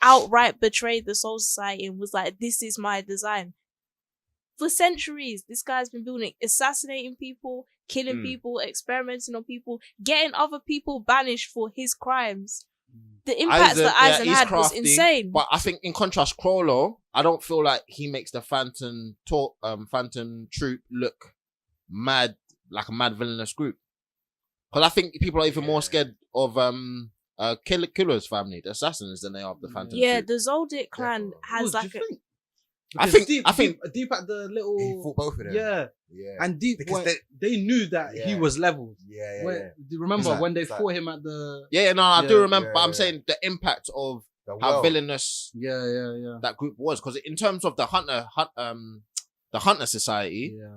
outright betrayed the Soul Society and was like, "This is my design." For centuries, this guy's been building, assassinating people, killing people, experimenting on people, getting other people banished for his crimes. The impact that Aizen he's had was crafty, insane. But I think in contrast, Crollo, I don't feel like he makes the Phantom Troop look mad, like a mad villainous group. Because I think people are even more scared of Killer's family, the assassins, than they are of the Phantom Yeah, Troop. the Zoldyck clan has What like do a... you think? I Because think deep at the little. He fought both of them. Yeah, Yeah. and deep Because they knew that he Yeah. was leveled. Yeah. Do you remember It's like- when they it's like- fought him at the? I do remember, yeah, but I'm yeah. saying the impact of The how world. villainous Yeah. that group was. Because in terms of the Hunter Society, Yeah.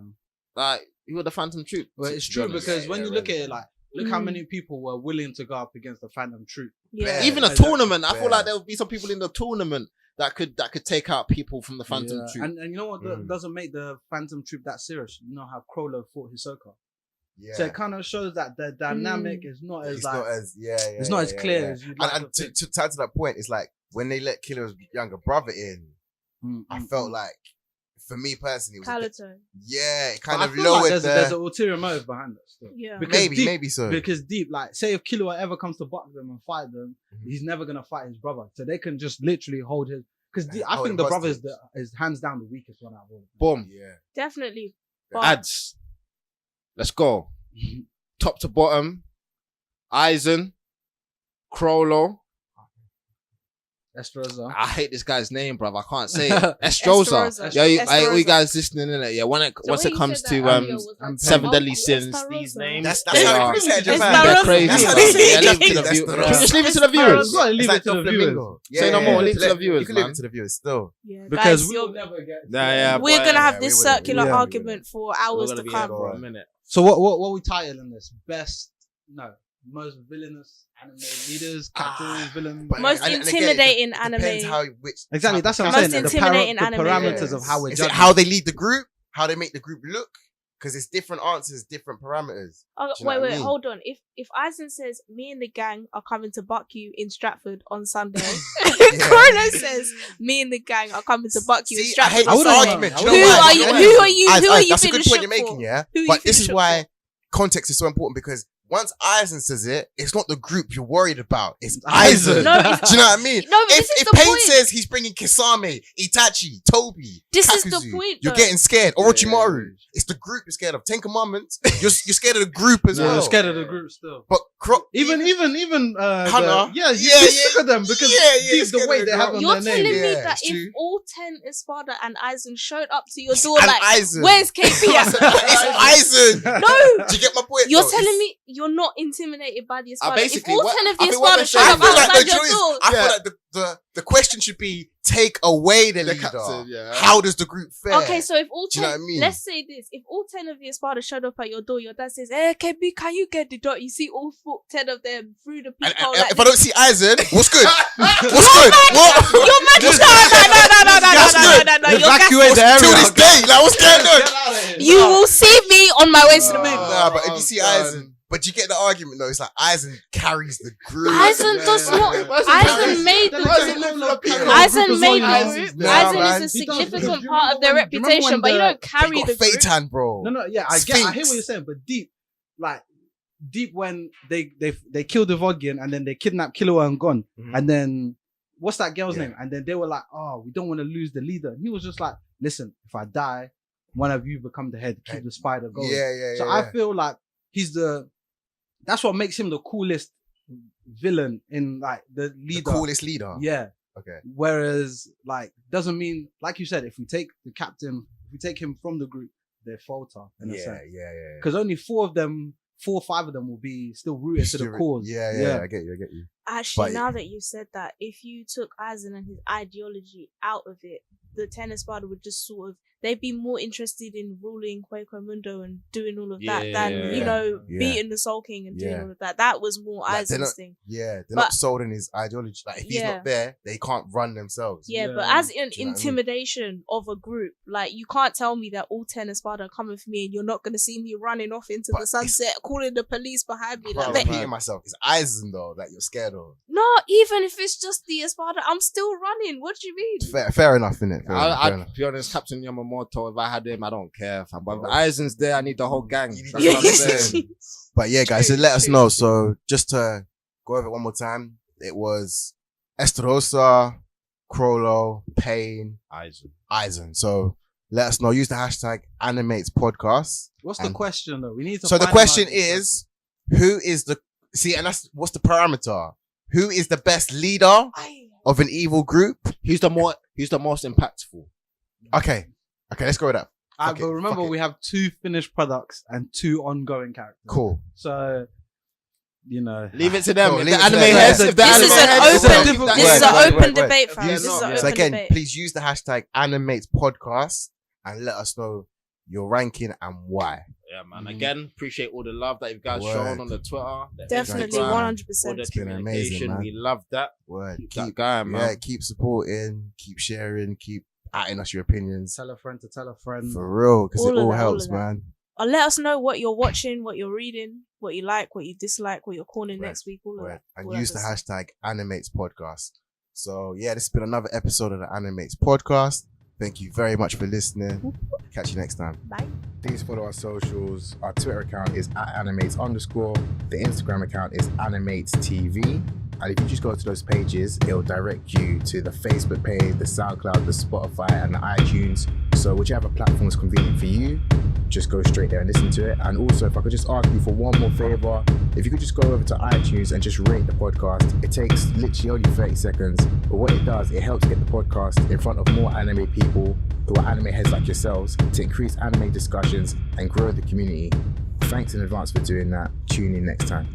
like, who were the Phantom Troop? Well, it's to be true honest. because when you look at really. it, like, look how many people were willing to go up against the Phantom Troop. Yeah. Even a Yeah. tournament, I feel Yeah. like there would be some people in the tournament that could take out people from the Phantom Yeah. Troop. And you know what doesn't make the Phantom Troop that serious? You know how Crollo fought Hisoka. Yeah. So it kind of shows that the dynamic is not as It's like not as it's not as clear yeah. as you'd like And to add to that point, it's like when they let Killer's younger brother in, I felt like, for me personally, it was a bit- Calato. yeah, it But kind I of feel lowered like the. there's an ulterior motive behind it still. Yeah. Because maybe so. Because deep, like, say if Killua ever comes to buck them and fight them, he's never gonna fight his brother. So they can just literally hold his. Because I Hold think him the brother hostage. is hands down the weakest one out of all. Boom. Yeah. Definitely. But Adz. Let's go. Top to bottom. Aizen. Crollo. Esterosa. I hate this guy's name, bruv. I can't say it. Estrosa. Estrosa. Yeah, you Estrosa. guys listening in it. Yeah, once what it you comes said to that earlier was like, Seven oh, Deadly Sins, Estrosa. these names, That's they how are, they say it in Japan. Estrosa. they're crazy. That's how man. they say Yeah, it in leave it to the Japanese. viewers. That's Should we just leave it to the Estrosa. viewers? Gotta leave It's it like to the Doflamingo. viewers. Say no more, leave it to the viewers, You can leave man. it to the viewers still. Yeah, Because guys, we'll never get. Yeah, we're boy, gonna have yeah, this we wouldn't, circular we wouldn't. argument for We're hours gonna to be come. here for a minute. So what we titling this? Most villainous anime leaders, captains, villains. But- Most and again, intimidating it depends anime. which Exactly, that's what I'm Most saying. intimidating the anime parameters villains. of how we're Is it judging. how they lead the group? How they make the group look? Because it's different answers, different parameters. Oh, Do you know wait, what I mean? hold on. If Aizen says me and the gang are coming to buck you in Stratford on Sunday, Crollo says me and the gang are coming to buck you in See, I hate Stratford on this wouldn't Sunday. argument. want- Do Who you know why? are Do you? know Who why? are you? Who are you That's a feeling good point shook you're making, for? yeah. Who are you But this feeling is shook why for? context is so important because once Aizen says it, it's not the group you're worried about. It's Aizen. No, Do you know what I mean? No, but if Pain says he's bringing Kisame, Itachi, Toby, this Kakuzu, is the point. you're though. getting scared. Orochimaru. It's the group you're scared of. Ten Commandments. You're scared of the group as well. You're scared of the group still. But Even Hunter. you sick of them because these the way they have on You're their telling name. me Yeah, that it's true. if all 10 Espada and Aizen showed up to your door And like, Aizen. where's KP at? It's Aizen. No. Do you get my point? You're though? telling me you're not intimidated by the Espada. basically, If all what- 10 of I the think what Espada they're showed saying- up I feel like outside the your choice. door, I feel like the question should be take away the leader. captain, yeah. How does the group fare? okay, so if all Do 10, you know what I mean? let's say this, if all 10 of the Espada showed up at your door, your dad says, KB, can you get the door? You see all 10 of them through the And peephole. if I don't see Aizen, what's good? What's good? You're mad. What's No. You're Evacuate the Till area. this day, like what's going on? You will see me on my way to the moon. Nah, but if you see Aizen, but you get the argument though. It's like Aizen carries the group. Aizen does not. Aizen made the group. Aizen made the group. Nah, Aizen man. is a He does. significant Do you part of their remember when- do you reputation, remember but you when don't carry They got the group. Phaeton, bro. No, yeah, I hear what you're saying, but deep when they killed the Vodgian and then they kidnapped Killua and Gon, and then what's that girl's name? And then they were like, "Oh, we don't want to lose the leader." And he was just like, "Listen, if I die, one of you become the head, keep the spider going." Yeah. So I feel like that's what makes him the coolest villain in like the leader. the coolest leader. Yeah. Okay. Whereas like doesn't mean, like you said, if we take the captain, if we take him from the group, they falter in a sense. Yeah. Because only 4 or 5 of them will be still rooted to the cause. Yeah. I get you. Actually, But- now that you said that, if you took Aizen and his ideology out of it, the 10 Espada would just sort of, they'd be more interested in ruling Quaco Mundo and doing all of that than, Yeah. beating the Soul King and doing Yeah. all of that. That was more Like, they're Aizen's not- thing. Yeah, they're But- not sold in his ideology. Like if he's Yeah. not there, they can't run themselves. Yeah, Yeah. but as an Do you know what I mean? intimidation of a group, like you can't tell me that all 10 Espada are coming for me and you're not going to see me running off into But the sunset, calling the police behind me. Bro, Like, I'm repeating myself. It's Aizen though that you're scared of. no, even if it's just the Espada, I'm still running. What do you mean? Fair enough, innit? Fair I'd enough. be honest, Captain Yamamoto, if I had him, I don't care, fam. But if Aizen's there, I need the whole gang. You need That's the what I'm saying. But yeah, guys, so let us know. So just to go over it one more time, it was Esterosa, Crollo, Pain, Aizen. So let us know. Use the hashtag Animates Podcast. What's the And- question though? We need to. So the finalize question this is, who is the and that's what's the parameter? Who is the best leader of an evil group? He's the most impactful. Okay, let's go with that. But remember, fuck it. we have 2 finished products and 2 ongoing characters. Cool. So, Leave it to them. Cool, If leave the it to anime them. heads, This if the This anime is heads, an open. Word, This is word, an open word. debate, fam. Yeah, This is no. an So open again, debate. please use the hashtag Animates Podcast and let us know your ranking and why. Yeah, man. Again, appreciate all the love that you guys Word. shown on the Twitter. The Definitely, Instagram, 100%. all the It's been amazing, communication. man. We love that. Word. Keep that going, man. keep supporting, keep sharing, keep adding us your opinions. Tell a friend to tell a friend. For real, because it All of all that, all helps, of that. man. Or let us know what you're watching, what you're reading, what you like, what you dislike, what you're calling Word, next week. All of Word. that. And All that use the good stuff. hashtag Animates Podcast. So yeah, this has been another episode of the Animates Podcast. Thank you very much for listening. Catch you next time. Bye. Please follow our socials. Our Twitter account is @animates_. The Instagram account is @animatestv. And if you just go to those pages, it'll direct you to the Facebook page, the SoundCloud, the Spotify, and the iTunes. So whichever platform is convenient for you, just go straight there and listen to it. And also, if I could just ask you for one more favor, if you could just go over to iTunes and just rate the podcast. It takes literally only 30 seconds, but what it does, it helps get the podcast in front of more anime people who are anime heads like yourselves to increase anime discussions and grow the community. Thanks in advance for doing that. Tune in next time.